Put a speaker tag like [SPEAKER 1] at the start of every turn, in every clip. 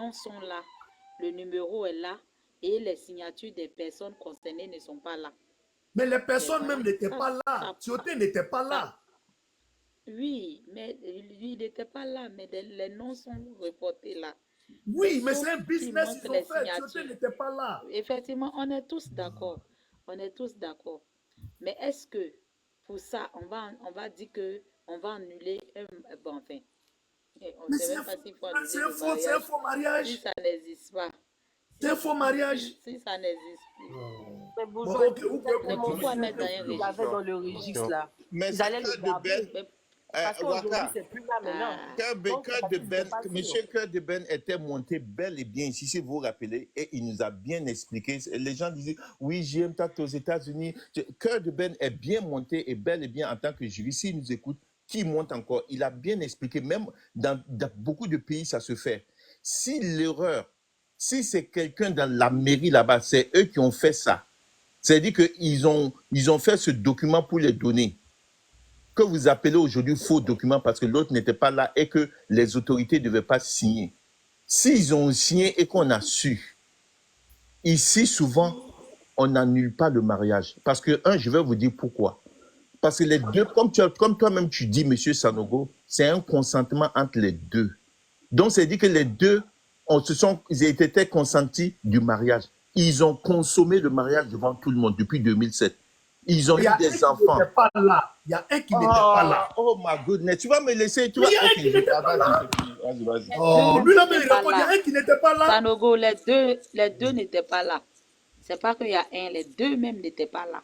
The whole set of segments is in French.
[SPEAKER 1] noms sont là, le numéro est là, et les signatures des personnes concernées ne sont pas là.
[SPEAKER 2] Mais les
[SPEAKER 1] Mais
[SPEAKER 2] personnes
[SPEAKER 1] voilà,
[SPEAKER 2] même n'étaient
[SPEAKER 1] ça,
[SPEAKER 2] pas là.
[SPEAKER 1] ça,
[SPEAKER 2] Tioté n'était pas
[SPEAKER 1] ça,
[SPEAKER 2] là.
[SPEAKER 1] oui, mais lui, il n'était pas là, mais les noms sont reportés là. Mais
[SPEAKER 2] Oui, mais c'est
[SPEAKER 1] sauf
[SPEAKER 2] un
[SPEAKER 1] qui
[SPEAKER 2] business
[SPEAKER 1] montre
[SPEAKER 2] ils ont
[SPEAKER 1] les
[SPEAKER 2] fait. Tioté
[SPEAKER 1] signatures.
[SPEAKER 2] n'était pas là.
[SPEAKER 1] Effectivement, on est tous d'accord. On est tous d'accord. Mais est-ce que pour ça, on va dire que on va annuler bon, enfin, on ne
[SPEAKER 2] Mais
[SPEAKER 1] sait même pas s'il faut annuler le
[SPEAKER 2] c'est un
[SPEAKER 1] mariage
[SPEAKER 2] faux
[SPEAKER 1] si
[SPEAKER 2] mariage.
[SPEAKER 1] ça n'existe pas.
[SPEAKER 2] C'est un faux mariage.
[SPEAKER 1] Si ça n'existe plus.
[SPEAKER 3] Mais
[SPEAKER 2] Bon,
[SPEAKER 3] bourgeois,
[SPEAKER 2] ok, vous pouvez
[SPEAKER 1] Mais
[SPEAKER 2] continuer.
[SPEAKER 1] pourquoi mettre dans un
[SPEAKER 3] qu'ils avaient dans
[SPEAKER 1] registre?
[SPEAKER 3] le registre là,
[SPEAKER 4] Mais
[SPEAKER 3] ils
[SPEAKER 4] c'est
[SPEAKER 3] allaient le
[SPEAKER 4] Cœur de Ben.
[SPEAKER 3] garder.
[SPEAKER 1] Mais,
[SPEAKER 3] Parce qu'aujourd'hui,
[SPEAKER 4] Waka,
[SPEAKER 3] c'est plus là maintenant.
[SPEAKER 1] ah,
[SPEAKER 3] Donc,
[SPEAKER 4] Cœur
[SPEAKER 3] parce
[SPEAKER 4] de
[SPEAKER 3] qu'ils
[SPEAKER 4] Ben,
[SPEAKER 3] n'étaient pas sûrs.
[SPEAKER 4] Monsieur Cœur de Ben était monté bel et bien ici, si vous vous rappelez, et il nous a bien expliqué. Les gens disaient, oui, JM Tat aux États-Unis. Cœur de Ben est bien monté et bel et bien en tant que juriste. S'il nous écoute, qui monte encore? Il a bien expliqué, même dans beaucoup de pays, ça se fait. Si l'erreur, si c'est quelqu'un dans la mairie là-bas, c'est eux qui ont fait ça. C'est-à-dire qu'ils ont fait ce document pour les donner, que vous appelez aujourd'hui faux document parce que l'autre n'était pas là et que les autorités ne devaient pas signer. S'ils ont signé et qu'on a su, ici, souvent, on n'annule pas le mariage. Parce que, je vais vous dire pourquoi. Parce que les deux, comme toi-même tu dis, monsieur Sanogo, c'est un consentement entre les deux. Donc, c'est dit que les deux, ils étaient consentis du mariage. Ils ont consommé le mariage devant tout le monde depuis 2007. Ils ont eu des enfants.
[SPEAKER 2] Il y a un qui n'était pas là.
[SPEAKER 4] Oh my goodness. Tu vas me laisser. Tu
[SPEAKER 2] Mais
[SPEAKER 4] vas...
[SPEAKER 2] il y a un qui n'était pas là.
[SPEAKER 4] Vas-y.
[SPEAKER 2] Oh, lui là, il répond, il y a un qui n'était pas là.
[SPEAKER 1] Sanogo, les deux n'étaient pas là. C'est pas qu'il y a un, les deux même n'étaient pas là.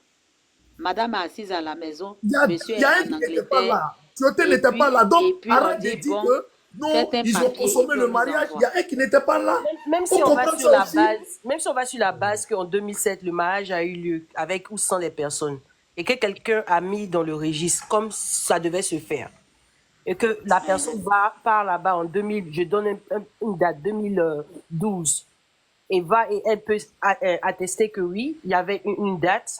[SPEAKER 1] Madame est assise à la maison, monsieur
[SPEAKER 2] Il y a un
[SPEAKER 1] est
[SPEAKER 2] qui
[SPEAKER 1] en
[SPEAKER 2] n'était pas
[SPEAKER 1] Angleterre.
[SPEAKER 2] là. Tioté
[SPEAKER 1] Et
[SPEAKER 2] n'était
[SPEAKER 1] puis,
[SPEAKER 2] pas là.
[SPEAKER 1] et
[SPEAKER 2] Donc,
[SPEAKER 1] puis on
[SPEAKER 2] arrête de
[SPEAKER 1] dit,
[SPEAKER 2] dire
[SPEAKER 1] bon,
[SPEAKER 2] que non,
[SPEAKER 1] faites un
[SPEAKER 2] ils ont
[SPEAKER 1] papier
[SPEAKER 2] consommé
[SPEAKER 1] et
[SPEAKER 2] le
[SPEAKER 1] puis on nous
[SPEAKER 2] mariage. Il
[SPEAKER 1] envoie.
[SPEAKER 2] y a un qui n'était pas là.
[SPEAKER 3] Même si
[SPEAKER 2] Faut
[SPEAKER 3] on va
[SPEAKER 2] comprendre
[SPEAKER 3] sur
[SPEAKER 2] ça
[SPEAKER 3] la
[SPEAKER 2] aussi.
[SPEAKER 3] base, même si on va sur la base qu'en 2007, le mariage a eu lieu avec ou sans les personnes et que quelqu'un a mis dans le registre comme ça devait se faire et que la personne part là-bas en 2000, je donne une date, 2012, et elle peut attester que oui, il y avait une date,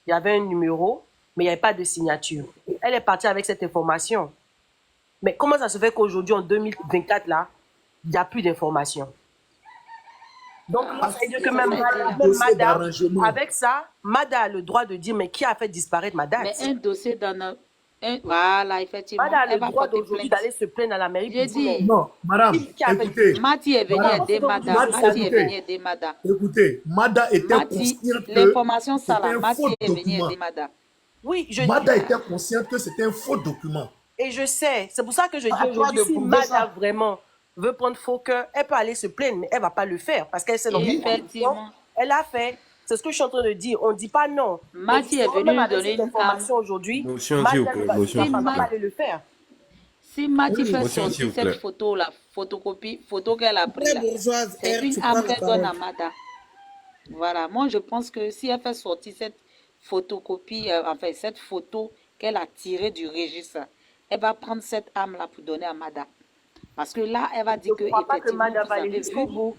[SPEAKER 3] il y avait un numéro, mais il n'y avait pas de signature. Elle est partie avec cette information. Mais comment ça se fait qu'aujourd'hui, en 2024, là, il n'y a plus d'informations? Donc là, ça veut dire que même Mada, avec ça, Mada a le droit de dire, mais qui a fait disparaître ma date?
[SPEAKER 1] Mais un dossier dans voilà, effectivement.
[SPEAKER 3] Mada a le
[SPEAKER 1] Elle va
[SPEAKER 3] droit
[SPEAKER 1] porter
[SPEAKER 3] d'aujourd'hui
[SPEAKER 1] plainte.
[SPEAKER 3] d'aller se plaindre à la mairie
[SPEAKER 1] J'ai
[SPEAKER 3] pour dire,
[SPEAKER 1] dit,
[SPEAKER 2] Non, madame,
[SPEAKER 3] qui a fait
[SPEAKER 2] écoutez.
[SPEAKER 1] Mati est venu
[SPEAKER 2] Madame,
[SPEAKER 1] aider Mada. Mati est venu aider Mada.
[SPEAKER 2] Écoutez, Mada était
[SPEAKER 1] Mati,
[SPEAKER 2] consciente que
[SPEAKER 1] l'information ça
[SPEAKER 2] c'était
[SPEAKER 1] là,
[SPEAKER 2] un
[SPEAKER 1] Mati
[SPEAKER 2] faux
[SPEAKER 1] est venu
[SPEAKER 2] document.
[SPEAKER 1] aider Mada.
[SPEAKER 3] Oui, je
[SPEAKER 2] Mada
[SPEAKER 3] dis,
[SPEAKER 2] était consciente que c'était un faux document.
[SPEAKER 3] et je sais, c'est pour ça que je dis
[SPEAKER 4] À toi
[SPEAKER 3] aujourd'hui,
[SPEAKER 4] de
[SPEAKER 3] si
[SPEAKER 4] prouver
[SPEAKER 3] Mada
[SPEAKER 4] ça.
[SPEAKER 3] vraiment veut prendre faux cœur, elle peut aller se plaindre, mais elle ne va pas le faire parce qu'elle sait dans quelle condition
[SPEAKER 1] Effectivement.
[SPEAKER 3] elle a fait. C'est ce que je suis en train de dire. On ne dit pas non.
[SPEAKER 1] Mati
[SPEAKER 3] Mais
[SPEAKER 1] est
[SPEAKER 3] justement,
[SPEAKER 1] venu
[SPEAKER 3] même
[SPEAKER 1] lui
[SPEAKER 3] avec
[SPEAKER 1] donner
[SPEAKER 3] cette
[SPEAKER 1] une
[SPEAKER 3] information
[SPEAKER 1] arme.
[SPEAKER 3] aujourd'hui,
[SPEAKER 5] Motion, s'il vous
[SPEAKER 3] Mada
[SPEAKER 5] plaît.
[SPEAKER 3] ne va
[SPEAKER 5] Motion, s'il vous
[SPEAKER 3] pas
[SPEAKER 5] plaît.
[SPEAKER 3] aller le faire.
[SPEAKER 1] Si Mati fait
[SPEAKER 5] Motion, s'il
[SPEAKER 1] sortir
[SPEAKER 5] vous
[SPEAKER 1] cette
[SPEAKER 5] plaît.
[SPEAKER 1] photo là, photo qu'elle a prise
[SPEAKER 6] Très
[SPEAKER 1] là,
[SPEAKER 6] bourgeoise,
[SPEAKER 1] c'est
[SPEAKER 6] R,
[SPEAKER 1] une
[SPEAKER 6] tu
[SPEAKER 1] arme
[SPEAKER 6] prends la
[SPEAKER 1] qu'elle donne à
[SPEAKER 6] parole.
[SPEAKER 1] Mada. Voilà, moi je pense que si elle fait sortir cette photocopie, enfin cette photo qu'elle a tirée du registre, elle va prendre cette arme là pour donner à Mada. Parce que là, elle va
[SPEAKER 3] Je
[SPEAKER 1] dire
[SPEAKER 3] ne
[SPEAKER 1] que
[SPEAKER 3] crois pas que
[SPEAKER 1] effectivement,
[SPEAKER 3] Mada
[SPEAKER 1] vous
[SPEAKER 3] va aller
[SPEAKER 1] avez
[SPEAKER 3] jusqu'au
[SPEAKER 1] vu.
[SPEAKER 3] bout.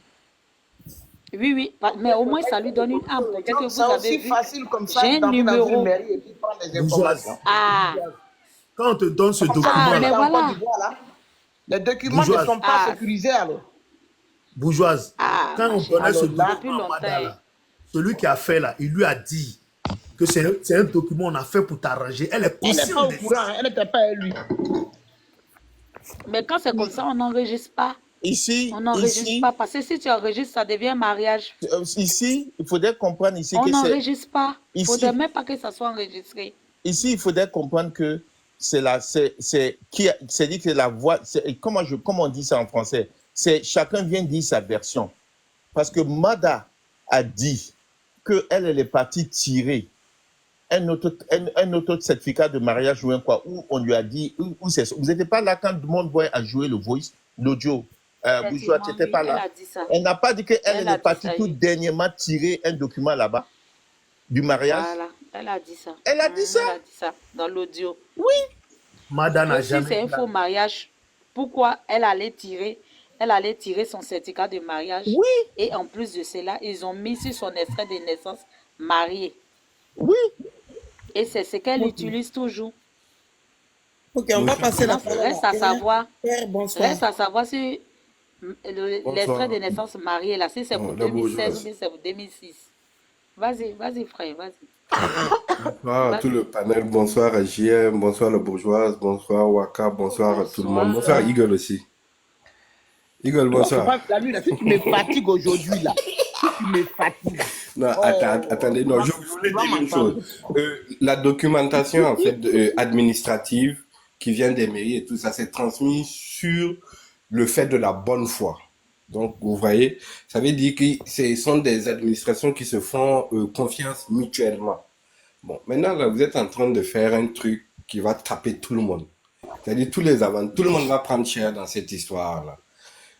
[SPEAKER 1] Oui, mais au moins ça lui donne une arme pour dire que
[SPEAKER 4] Non,
[SPEAKER 1] vous
[SPEAKER 4] c'est
[SPEAKER 1] avez
[SPEAKER 4] aussi
[SPEAKER 1] vu.
[SPEAKER 4] facile comme ça
[SPEAKER 1] J'ai un
[SPEAKER 4] d'entrer dans une
[SPEAKER 1] numéro.
[SPEAKER 4] mairie et puis prendre les
[SPEAKER 2] Bourgeoise.
[SPEAKER 4] informations.
[SPEAKER 1] Ah,
[SPEAKER 2] Quand on te donne ce
[SPEAKER 4] Comme ça,
[SPEAKER 1] ah,
[SPEAKER 2] document-là,
[SPEAKER 1] mais
[SPEAKER 4] c'est en Côte
[SPEAKER 1] voilà.
[SPEAKER 4] d'Ivoire, là. Les documents ne
[SPEAKER 2] bourgeoise,
[SPEAKER 4] sont pas
[SPEAKER 1] Ah,
[SPEAKER 4] sécurisés alors.
[SPEAKER 2] bourgeoise,
[SPEAKER 1] ah,
[SPEAKER 2] quand
[SPEAKER 1] ma
[SPEAKER 2] on
[SPEAKER 1] chérie,
[SPEAKER 2] donnait ce
[SPEAKER 4] Alors là,
[SPEAKER 1] depuis
[SPEAKER 2] document à Mada,
[SPEAKER 1] longtemps.
[SPEAKER 2] là, celui qui a fait là, il lui a dit que c'est un document qu'on a fait pour t'arranger. Elle est
[SPEAKER 4] elle n'est pas
[SPEAKER 2] consciente
[SPEAKER 4] au
[SPEAKER 2] de
[SPEAKER 4] courant,
[SPEAKER 2] ça.
[SPEAKER 4] hein, elle n'était pas élue.
[SPEAKER 1] Mais quand c'est comme ça, on n'enregistre pas.
[SPEAKER 4] Ici,
[SPEAKER 1] On n'enregistre pas. Parce que si tu enregistres, ça devient mariage.
[SPEAKER 4] ici, il faudrait comprendre ici
[SPEAKER 1] On
[SPEAKER 4] que c'est...
[SPEAKER 1] n'enregistre pas. Il ne faudrait
[SPEAKER 4] Ici,
[SPEAKER 1] même pas que ça soit enregistré.
[SPEAKER 4] ici, il faudrait comprendre que c'est dit que la voix, comment on dit ça en français? C'est chacun vient dire sa version. Parce que Mada a dit qu'elle est partie tirer un autre certificat de mariage ou un quoi, où on lui a dit, où c'est ça. Vous n'étiez pas là quand Monde Boy a joué le voice, l'audio. Bourgeois, tu
[SPEAKER 1] Effectivement,
[SPEAKER 4] n'étais
[SPEAKER 1] oui,
[SPEAKER 4] pas
[SPEAKER 1] elle
[SPEAKER 4] là.
[SPEAKER 1] a dit ça.
[SPEAKER 4] Elle n'a pas dit qu'elle
[SPEAKER 1] Elle
[SPEAKER 4] est
[SPEAKER 1] a dit
[SPEAKER 4] partie
[SPEAKER 1] ça,
[SPEAKER 4] tout
[SPEAKER 1] oui.
[SPEAKER 4] dernièrement tirer un document là-bas, du mariage.
[SPEAKER 1] Voilà, elle a dit ça.
[SPEAKER 4] Elle a dit ça.
[SPEAKER 1] Elle a dit ça dans l'audio.
[SPEAKER 2] Mada n'a
[SPEAKER 1] Que si
[SPEAKER 2] jamais
[SPEAKER 1] c'est un
[SPEAKER 2] dit la
[SPEAKER 1] faux mariage, pourquoi elle allait tirer son certificat de mariage?
[SPEAKER 4] Oui,
[SPEAKER 1] Et en plus de cela, ils ont mis sur son extrait de naissance marié.
[SPEAKER 4] oui.
[SPEAKER 1] Et c'est ce qu'elle
[SPEAKER 6] Ok,
[SPEAKER 1] utilise toujours.
[SPEAKER 6] ok, on va
[SPEAKER 5] Motion.
[SPEAKER 6] passer la
[SPEAKER 1] Donc,
[SPEAKER 6] parole à
[SPEAKER 1] reste à
[SPEAKER 6] R.
[SPEAKER 1] savoir,
[SPEAKER 6] R, bonsoir.
[SPEAKER 1] reste à savoir si L'extrait de
[SPEAKER 5] Bonsoir.
[SPEAKER 1] naissance marié, là, si c'est pour
[SPEAKER 5] Non, la
[SPEAKER 1] 2016 ou
[SPEAKER 5] bourgeoise.
[SPEAKER 1] bien c'est pour 2006. Vas-y, frère, vas-y.
[SPEAKER 5] Bonsoir à tout
[SPEAKER 1] Vas-y.
[SPEAKER 5] le panel. Bonsoir à JM. Bonsoir la bourgeoise. Bonsoir Waka. Bonsoir à tout le monde. Bonsoir
[SPEAKER 3] Bonsoir.
[SPEAKER 5] Eagle aussi. Eagle,
[SPEAKER 2] Toi, faut
[SPEAKER 5] bonsoir.
[SPEAKER 2] pas la nuit, là. Si tu me fatigues aujourd'hui, là. Si tu me fatigues.
[SPEAKER 5] Non, attendez. Non, je voulais
[SPEAKER 2] Tu vas
[SPEAKER 5] dire une
[SPEAKER 2] m'entendre.
[SPEAKER 5] chose. La documentation, en fait, administrative qui vient des mairies et tout ça, c'est transmis sur le fait de la bonne foi. Donc, vous voyez, ça veut dire que ce sont des administrations qui se font confiance mutuellement. Bon, maintenant, là, vous êtes en train de faire un truc qui va taper tout le monde. C'est-à-dire tous les avant, tout le monde va prendre cher dans cette histoire-là.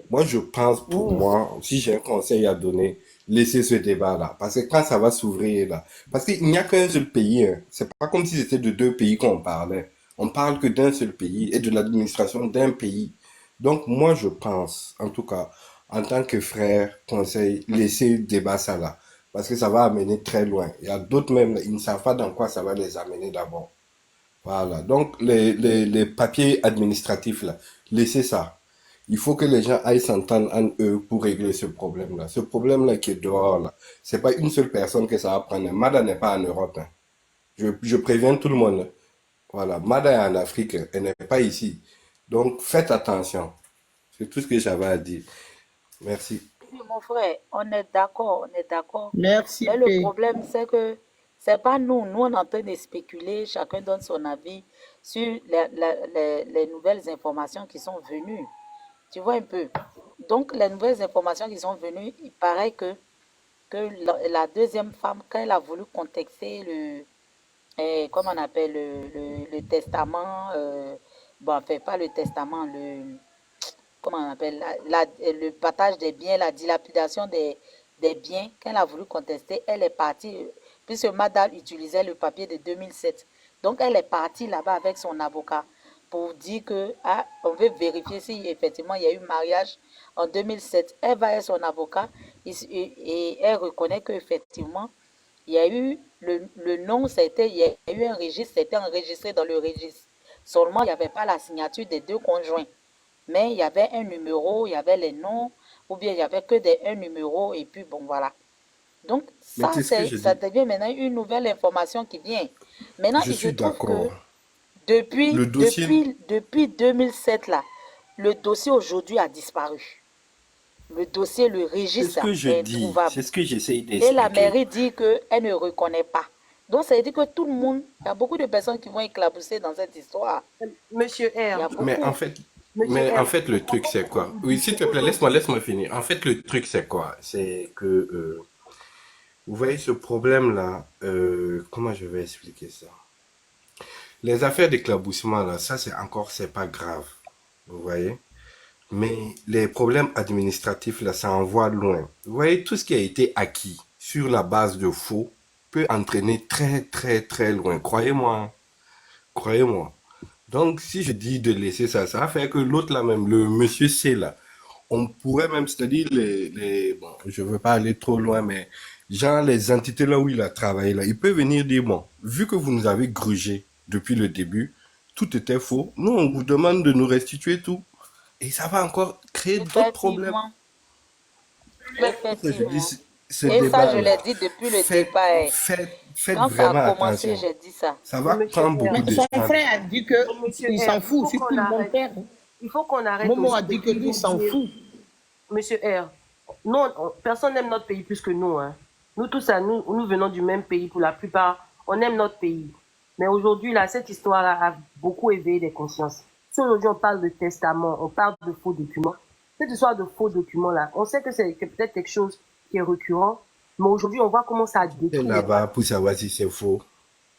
[SPEAKER 5] Moi, je pense, pour moi, si j'ai un conseil à donner, laissez ce débat-là. Parce que quand ça va s'ouvrir, là, parce qu'il n'y a qu'un seul pays, hein. C'est pas comme si c'était de deux pays qu'on parlait. On parle que d'un seul pays et de l'administration d'un pays. Donc, moi, je pense, en tout cas, en tant que frère, conseil, laissez le débat ça là. Parce que ça va amener très loin. Il y a d'autres même, ils ne savent pas dans quoi ça va les amener d'abord. Voilà. Donc, les papiers administratifs, là, laissez ça. Il faut que les gens aillent s'entendre en eux pour régler ce problème-là. Ce problème-là qui est dehors, là, c'est pas une seule personne que ça va prendre. Mada n'est pas en Europe, hein. Je préviens tout le monde. Voilà. Mada est en Afrique, elle n'est pas ici. Donc, faites attention. C'est tout ce que j'avais à dire. Merci.
[SPEAKER 1] Oui, mon frère, on est d'accord, on est d'accord.
[SPEAKER 2] Merci,
[SPEAKER 1] Mais le
[SPEAKER 2] P.
[SPEAKER 1] problème, c'est que c'est pas nous. Nous, on est en train de spéculer, chacun donne son avis sur les nouvelles informations qui sont venues. Tu vois un peu. Donc, les nouvelles informations qui sont venues, il paraît que la deuxième femme, quand elle a voulu contexter comment on appelle, le testament, bon, enfin, pas le testament, comment on appelle, le partage des biens, la dilapidation des biens, quand elle a voulu contester, elle est partie, puisque Madal utilisait le papier de 2007. Donc, elle est partie là-bas avec son avocat pour dire que, ah, on veut vérifier si effectivement il y a eu mariage en 2007. Elle va avec son avocat et elle reconnaît qu'effectivement, il y a eu le nom, il y a eu un registre, c'était enregistré dans le registre. Seulement, il n'y avait pas la signature des deux conjoints. Mais il y avait un numéro, il y avait les noms, ou bien il n'y avait que un numéro, et puis bon, voilà. Donc,
[SPEAKER 5] Mais
[SPEAKER 1] ça,
[SPEAKER 5] c'est ce que je
[SPEAKER 1] ça
[SPEAKER 5] dis.
[SPEAKER 1] devient maintenant une nouvelle information qui vient. Maintenant,
[SPEAKER 5] Je
[SPEAKER 1] il se
[SPEAKER 5] suis
[SPEAKER 1] trouve que
[SPEAKER 5] d'accord. Le dossier,
[SPEAKER 1] depuis 2007, là, le dossier aujourd'hui a disparu. Le dossier, le
[SPEAKER 5] c'est ce
[SPEAKER 1] registre
[SPEAKER 5] que je
[SPEAKER 1] est
[SPEAKER 5] dis.
[SPEAKER 1] introuvable.
[SPEAKER 5] C'est ce que j'essaye
[SPEAKER 1] Et la
[SPEAKER 5] d'expliquer.
[SPEAKER 1] mairie dit qu'elle ne reconnaît pas. Donc, ça veut dire que tout le monde, il y a beaucoup de personnes qui vont éclabousser dans cette histoire.
[SPEAKER 3] Monsieur
[SPEAKER 1] Il y a
[SPEAKER 3] R,
[SPEAKER 5] Mais en
[SPEAKER 1] beaucoup.
[SPEAKER 5] fait,
[SPEAKER 3] Monsieur R,
[SPEAKER 5] le truc, c'est quoi? Oui, s'il te plaît, laisse-moi finir. En fait, le truc, c'est quoi? C'est que, vous voyez ce problème-là, comment je vais expliquer ça? Les affaires d'éclaboussement, là, ça, c'est pas grave. Vous voyez? Mais les problèmes administratifs, là, ça envoie loin. Vous voyez, tout ce qui a été acquis sur la base de faux peut entraîner très, très, très loin. Croyez-moi, hein. Croyez-moi. Donc, si je dis de laisser ça, ça va faire que l'autre là même, le monsieur C là, on pourrait même, c'est-à-dire bon, je veux pas aller trop loin, mais genre les entités là où il a travaillé là, il peut venir dire, bon, vu que vous nous avez grugé depuis le début, tout était faux, nous on vous demande de nous restituer tout. Et ça va encore créer d'autres problèmes.
[SPEAKER 1] Effectivement.
[SPEAKER 5] C'est pour ça que je dis,
[SPEAKER 1] Effectivement.
[SPEAKER 5] ce
[SPEAKER 1] Et ça, je
[SPEAKER 5] débat
[SPEAKER 1] l'ai
[SPEAKER 5] là,
[SPEAKER 1] dit depuis le départ. Hein.
[SPEAKER 5] faites
[SPEAKER 1] Quand ça a
[SPEAKER 5] vraiment
[SPEAKER 1] commencé,
[SPEAKER 5] attention.
[SPEAKER 1] j'ai dit ça.
[SPEAKER 5] Ça va
[SPEAKER 3] Monsieur
[SPEAKER 5] prendre
[SPEAKER 3] R,
[SPEAKER 5] beaucoup
[SPEAKER 2] Mais
[SPEAKER 5] de
[SPEAKER 2] son
[SPEAKER 5] temps.
[SPEAKER 2] frère a dit
[SPEAKER 3] Monsieur
[SPEAKER 2] qu'il
[SPEAKER 3] R,
[SPEAKER 2] s'en
[SPEAKER 3] il
[SPEAKER 2] fout
[SPEAKER 3] faut
[SPEAKER 2] si
[SPEAKER 3] qu'on
[SPEAKER 2] tout le monde
[SPEAKER 3] arrête.
[SPEAKER 2] perd.
[SPEAKER 3] Il faut qu'on arrête
[SPEAKER 2] Momo a
[SPEAKER 3] aussi de
[SPEAKER 2] dit que lui, il
[SPEAKER 3] toujours
[SPEAKER 2] s'en
[SPEAKER 3] dire,
[SPEAKER 2] fout.
[SPEAKER 3] Monsieur R, personne n'aime notre pays plus que nous. Hein. Nous tous, nous venons du même pays pour la plupart. On aime notre pays. Mais aujourd'hui, là, cette histoire-là a beaucoup éveillé des consciences. Si aujourd'hui on parle de testament, on parle de faux documents, cette histoire de faux documents-là, on sait que c'est peut-être quelque chose qui est récurrent, mais aujourd'hui, on voit comment ça a
[SPEAKER 5] Tu étais
[SPEAKER 3] détruit les
[SPEAKER 5] là-bas pour savoir si c'est faux.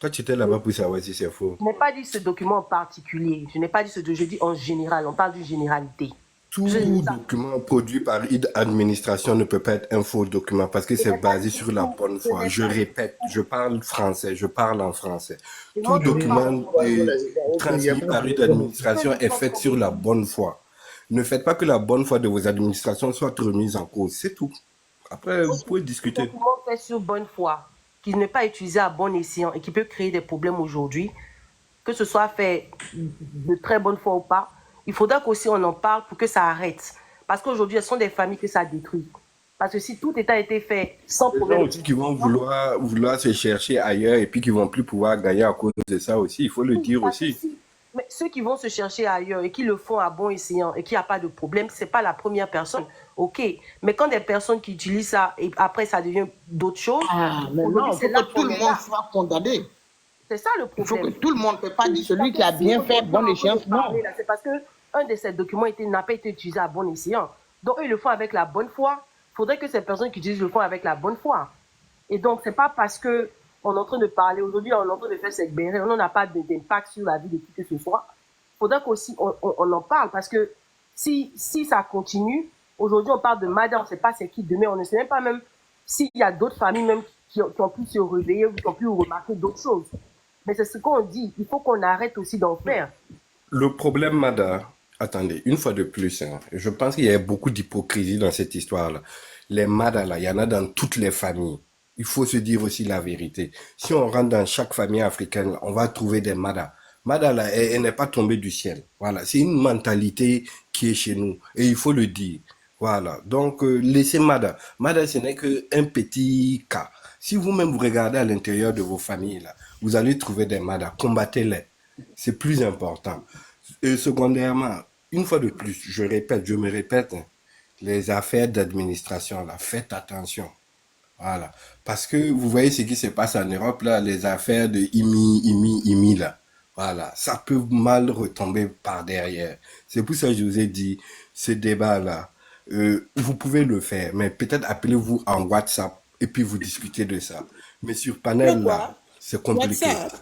[SPEAKER 5] Toi, tu étais là-bas pour savoir si c'est faux.
[SPEAKER 3] Je n'ai pas dit ce document en particulier. Je n'ai pas dit je dis en général. On parle d'une généralité.
[SPEAKER 5] Tout document produit par une administration ne peut pas être un faux document parce que c'est basé sur la bonne foi. Je répète, je parle français, je parle en français. Tout document transmis par une administration est fait sur la bonne foi. Ne faites pas que la bonne foi de vos administrations soit remise en cause, c'est tout. Après, vous pouvez discuter.
[SPEAKER 3] Un document fait sur bonne foi, qui n'est pas utilisé à bon escient et qui peut créer des problèmes aujourd'hui, que ce soit fait de très bonne foi ou pas, il faudra qu'aussi on en parle pour que ça arrête. Parce qu'aujourd'hui, elles sont des familles que ça détruit. Parce que si tout État a été fait sans
[SPEAKER 5] Les gens
[SPEAKER 3] problème,
[SPEAKER 5] aussi qui vont vouloir se chercher ailleurs et puis qui vont plus pouvoir gagner à cause de ça aussi, il faut le dire
[SPEAKER 3] parce que
[SPEAKER 5] aussi.
[SPEAKER 3] mais ceux qui vont se chercher ailleurs et qui le font à bon escient et qui a pas de problème, c'est pas la première personne. OK. Mais quand des personnes qui utilisent ça et après ça devient d'autres choses,
[SPEAKER 6] Ah, maintenant,
[SPEAKER 3] aujourd'hui,
[SPEAKER 6] il
[SPEAKER 3] c'est
[SPEAKER 6] faut
[SPEAKER 3] là
[SPEAKER 6] que tout le
[SPEAKER 3] qu'on est
[SPEAKER 6] monde
[SPEAKER 3] là.
[SPEAKER 6] soit condamné.
[SPEAKER 3] C'est ça le
[SPEAKER 6] Il faut que
[SPEAKER 3] problème.
[SPEAKER 6] tout le monde ne peut pas dire celui qui a bien fait, bonne échéance. Non.
[SPEAKER 3] C'est parce que un de ces documents n'a pas été utilisé à bon escient. Donc, eux, ils le font avec la bonne foi. Il faudrait que ces personnes qui utilisent le font avec la bonne foi. Et donc, c'est pas parce que on est en train de parler, aujourd'hui, on est en train de faire cette béret, on n'a pas d'impact sur la vie de qui que ce soit. Il faudrait qu'aussi on en parle parce que si ça continue, aujourd'hui, on parle de Mada, on ne sait pas c'est qui demain, on ne sait même pas même s'il y a d'autres familles même qui ont pu se réveiller ou qui ont pu remarquer d'autres choses. Mais c'est ce qu'on dit, il faut qu'on arrête aussi d'en faire.
[SPEAKER 5] Le problème, Mada, attendez, une fois de plus, hein, je pense qu'il y a beaucoup d'hypocrisie dans cette histoire-là. Les Mada, là, il y en a dans toutes les familles. Il faut se dire aussi la vérité. Si on rentre dans chaque famille africaine, là, on va trouver des Mada. Mada, là, elle n'est pas tombée du ciel. Voilà, c'est une mentalité qui est chez nous. Et il faut le dire. Voilà, donc laissez Mada. Mada, ce n'est qu'un petit cas. Si vous-même vous regardez à l'intérieur de vos familles, là, vous allez trouver des Mada. Combattez-les. C'est plus important. Et secondairement, une fois de plus, je me répète, hein, les affaires d'administration, là, faites attention. Voilà. Parce que vous voyez ce qui se passe en Europe, là, les affaires de IMI, là. Voilà. Ça peut mal retomber par derrière. C'est pour ça que je vous ai dit, ce débat-là, vous pouvez le faire, mais peut-être appelez-vous en WhatsApp et puis vous discutez de ça. Mais sur panel, là, c'est compliqué.
[SPEAKER 6] WhatsApp.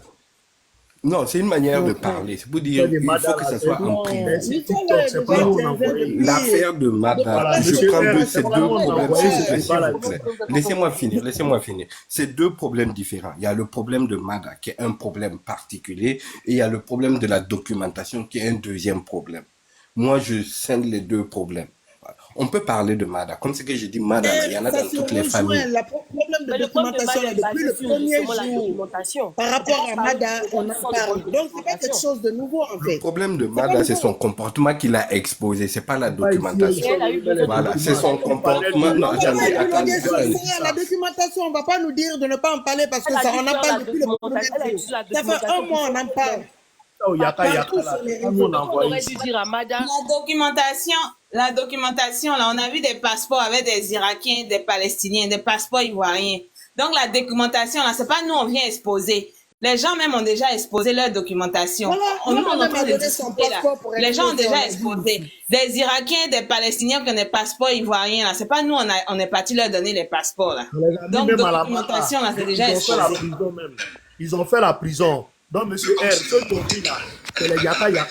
[SPEAKER 5] Non, c'est une manière de parler. C'est pour dire,
[SPEAKER 2] Les
[SPEAKER 5] il faut
[SPEAKER 2] Mada,
[SPEAKER 5] que ça
[SPEAKER 2] là,
[SPEAKER 5] soit
[SPEAKER 2] c'est-
[SPEAKER 5] en privé.
[SPEAKER 2] Mais c'est
[SPEAKER 6] Mais
[SPEAKER 2] TikTok,
[SPEAKER 6] ça,
[SPEAKER 2] c'est
[SPEAKER 6] les
[SPEAKER 2] pas
[SPEAKER 6] gens
[SPEAKER 2] nous
[SPEAKER 6] qui
[SPEAKER 2] on a
[SPEAKER 6] viennent de
[SPEAKER 2] envoyé.
[SPEAKER 6] dire.
[SPEAKER 5] L'affaire de Mada,
[SPEAKER 2] Voilà,
[SPEAKER 5] je
[SPEAKER 2] monsieur
[SPEAKER 5] prends
[SPEAKER 2] R,
[SPEAKER 5] ces
[SPEAKER 2] c'est
[SPEAKER 5] deux
[SPEAKER 2] pas nous on a
[SPEAKER 5] problèmes,
[SPEAKER 2] envoyé
[SPEAKER 5] s'il vous
[SPEAKER 2] ce
[SPEAKER 5] plaît, s'il
[SPEAKER 2] débat
[SPEAKER 5] vous
[SPEAKER 2] là.
[SPEAKER 5] plaît. Laissez-moi finir. C'est deux problèmes différents. Il y a le problème de Mada, qui est un problème particulier, et il y a le problème de la documentation, qui est un deuxième problème. Moi, je scinde les deux problèmes. Voilà. On peut parler de Mada. Comme ce que j'ai dit, Mada, là, il y en a
[SPEAKER 6] Ça
[SPEAKER 5] dans
[SPEAKER 6] se
[SPEAKER 5] toutes les
[SPEAKER 6] rejoint.
[SPEAKER 5] familles.
[SPEAKER 6] Le problème de
[SPEAKER 3] Mais le problème de
[SPEAKER 6] documentation,
[SPEAKER 3] Mada
[SPEAKER 6] là,
[SPEAKER 3] est
[SPEAKER 6] depuis
[SPEAKER 3] basé
[SPEAKER 6] le
[SPEAKER 3] sur
[SPEAKER 6] premier
[SPEAKER 3] justement la
[SPEAKER 6] jour,
[SPEAKER 3] documentation.
[SPEAKER 6] par rapport à Mada, on en parle. Donc, c'est pas quelque chose de nouveau, en
[SPEAKER 5] Le
[SPEAKER 6] fait.
[SPEAKER 5] problème de
[SPEAKER 6] C'est pas
[SPEAKER 5] Mada, c'est
[SPEAKER 6] nouveau.
[SPEAKER 5] son comportement qu'il a exposé. C'est pas la
[SPEAKER 2] Pas ici,
[SPEAKER 5] documentation.
[SPEAKER 3] Elle a eu besoin de
[SPEAKER 5] Voilà, c'est son comportement. Non,
[SPEAKER 6] On va
[SPEAKER 5] attendez,
[SPEAKER 6] pas
[SPEAKER 5] attendez,
[SPEAKER 6] divulguer sur
[SPEAKER 5] attendez.
[SPEAKER 6] ça. La documentation, on va pas nous dire de ne pas en parler parce que
[SPEAKER 3] Elle a
[SPEAKER 6] ça,
[SPEAKER 3] dû
[SPEAKER 6] on en
[SPEAKER 3] faire
[SPEAKER 6] parle
[SPEAKER 3] la
[SPEAKER 6] depuis le
[SPEAKER 3] documentation. Elle a
[SPEAKER 6] premier
[SPEAKER 3] utilisé la
[SPEAKER 6] jour. Ça fait
[SPEAKER 3] documentation.
[SPEAKER 6] un mois, on en parle.
[SPEAKER 2] Oh, Yaka,
[SPEAKER 6] Partout
[SPEAKER 2] là.
[SPEAKER 6] sur les
[SPEAKER 2] Pas nous
[SPEAKER 6] réseaux.
[SPEAKER 2] on a
[SPEAKER 3] On
[SPEAKER 2] envoyé
[SPEAKER 3] aurait
[SPEAKER 2] ça.
[SPEAKER 3] dû dire à Mada,
[SPEAKER 7] La documentation, là, on a vu des passeports avec des Irakiens, des Palestiniens, des passeports ivoiriens. Donc, la documentation, là, c'est pas nous, on vient exposer. Les gens même ont déjà exposé leur documentation.
[SPEAKER 6] Voilà,
[SPEAKER 7] Nous,
[SPEAKER 6] on
[SPEAKER 7] on est
[SPEAKER 6] a
[SPEAKER 7] en train de
[SPEAKER 6] donné son
[SPEAKER 7] discuter, là.
[SPEAKER 6] passeport pour
[SPEAKER 7] Les gens ont
[SPEAKER 6] exposer, on
[SPEAKER 7] déjà
[SPEAKER 6] a dit.
[SPEAKER 7] exposé. Des Irakiens, des Palestiniens qui ont des passeports ivoiriens, là. C'est pas nous, on est parti leur donner les passeports, là.
[SPEAKER 2] On les a mis
[SPEAKER 7] Donc,
[SPEAKER 2] même à la
[SPEAKER 7] documentation,
[SPEAKER 2] barre.
[SPEAKER 7] là, c'est déjà
[SPEAKER 2] Ils ont fait la
[SPEAKER 7] exposé.
[SPEAKER 2] prison même. Ils ont fait la prison. Donc, monsieur R, ceux qui ont dit là, c'est les Yaka là.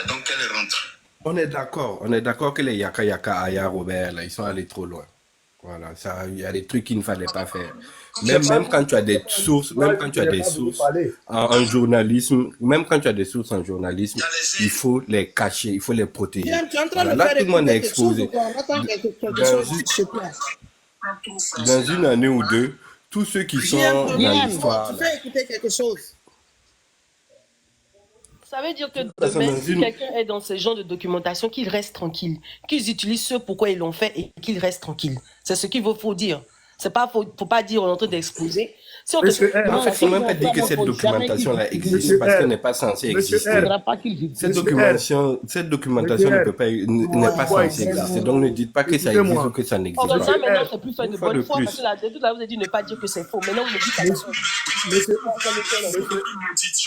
[SPEAKER 8] Donc, elle rentre.
[SPEAKER 5] On est d'accord que les Yaka Aya Robert, là, ils sont allés trop loin. Voilà, ça, il y a des trucs qu'il ne fallait pas faire. Même quand tu as des sources, en journalisme, même quand tu as des sources en journalisme, il faut les cacher, il faut les protéger.
[SPEAKER 6] Bien, tu es en train
[SPEAKER 5] Voilà,
[SPEAKER 6] de
[SPEAKER 5] là,
[SPEAKER 6] faire
[SPEAKER 5] tout le monde est
[SPEAKER 6] écouter quelque chose
[SPEAKER 5] exposé.
[SPEAKER 6] ou quoi? On attend quelque
[SPEAKER 5] Dans
[SPEAKER 6] chose
[SPEAKER 5] une-
[SPEAKER 6] chez toi.
[SPEAKER 5] Dans une année ou deux, tous ceux qui sont dans l'histoire,
[SPEAKER 6] Tu
[SPEAKER 5] là,
[SPEAKER 6] fais écouter quelque chose.
[SPEAKER 3] ça veut dire que
[SPEAKER 5] Parce
[SPEAKER 3] demain,
[SPEAKER 5] que dans
[SPEAKER 3] si
[SPEAKER 5] une-
[SPEAKER 3] quelqu'un est dans ce genre de documentation, qu'il reste tranquille, qu'ils utilisent ce pourquoi ils l'ont fait et qu'ils restent tranquilles. C'est ce qu'il faut dire. C'est pas, faut pas dire on est en train d'exposer. Si on te...
[SPEAKER 2] Monsieur R,
[SPEAKER 5] en fait, il ne faut même pas dire que cette documentation-là existe parce qu'elle n'est pas censée
[SPEAKER 2] Monsieur
[SPEAKER 5] exister.
[SPEAKER 2] R,
[SPEAKER 6] Il ne faudra pas qu'il vive.
[SPEAKER 5] Cette
[SPEAKER 2] Monsieur
[SPEAKER 5] documentation
[SPEAKER 2] Monsieur
[SPEAKER 5] ne peut pas, n'est pas
[SPEAKER 2] Ouais,
[SPEAKER 5] censée
[SPEAKER 2] c'est
[SPEAKER 5] exister.
[SPEAKER 2] ça.
[SPEAKER 5] Donc ne dites pas que ça existe
[SPEAKER 2] Écoutez-moi.
[SPEAKER 5] ou que ça n'existe
[SPEAKER 3] Comme
[SPEAKER 5] pas.
[SPEAKER 3] ça, maintenant,
[SPEAKER 2] R,
[SPEAKER 3] c'est plus fait de
[SPEAKER 5] une fois
[SPEAKER 3] bonne
[SPEAKER 5] de
[SPEAKER 3] foi
[SPEAKER 5] plus.
[SPEAKER 3] parce que là, tout là, vous avez dit ne pas dire que c'est faux. Maintenant, vous me dites que c'est faux.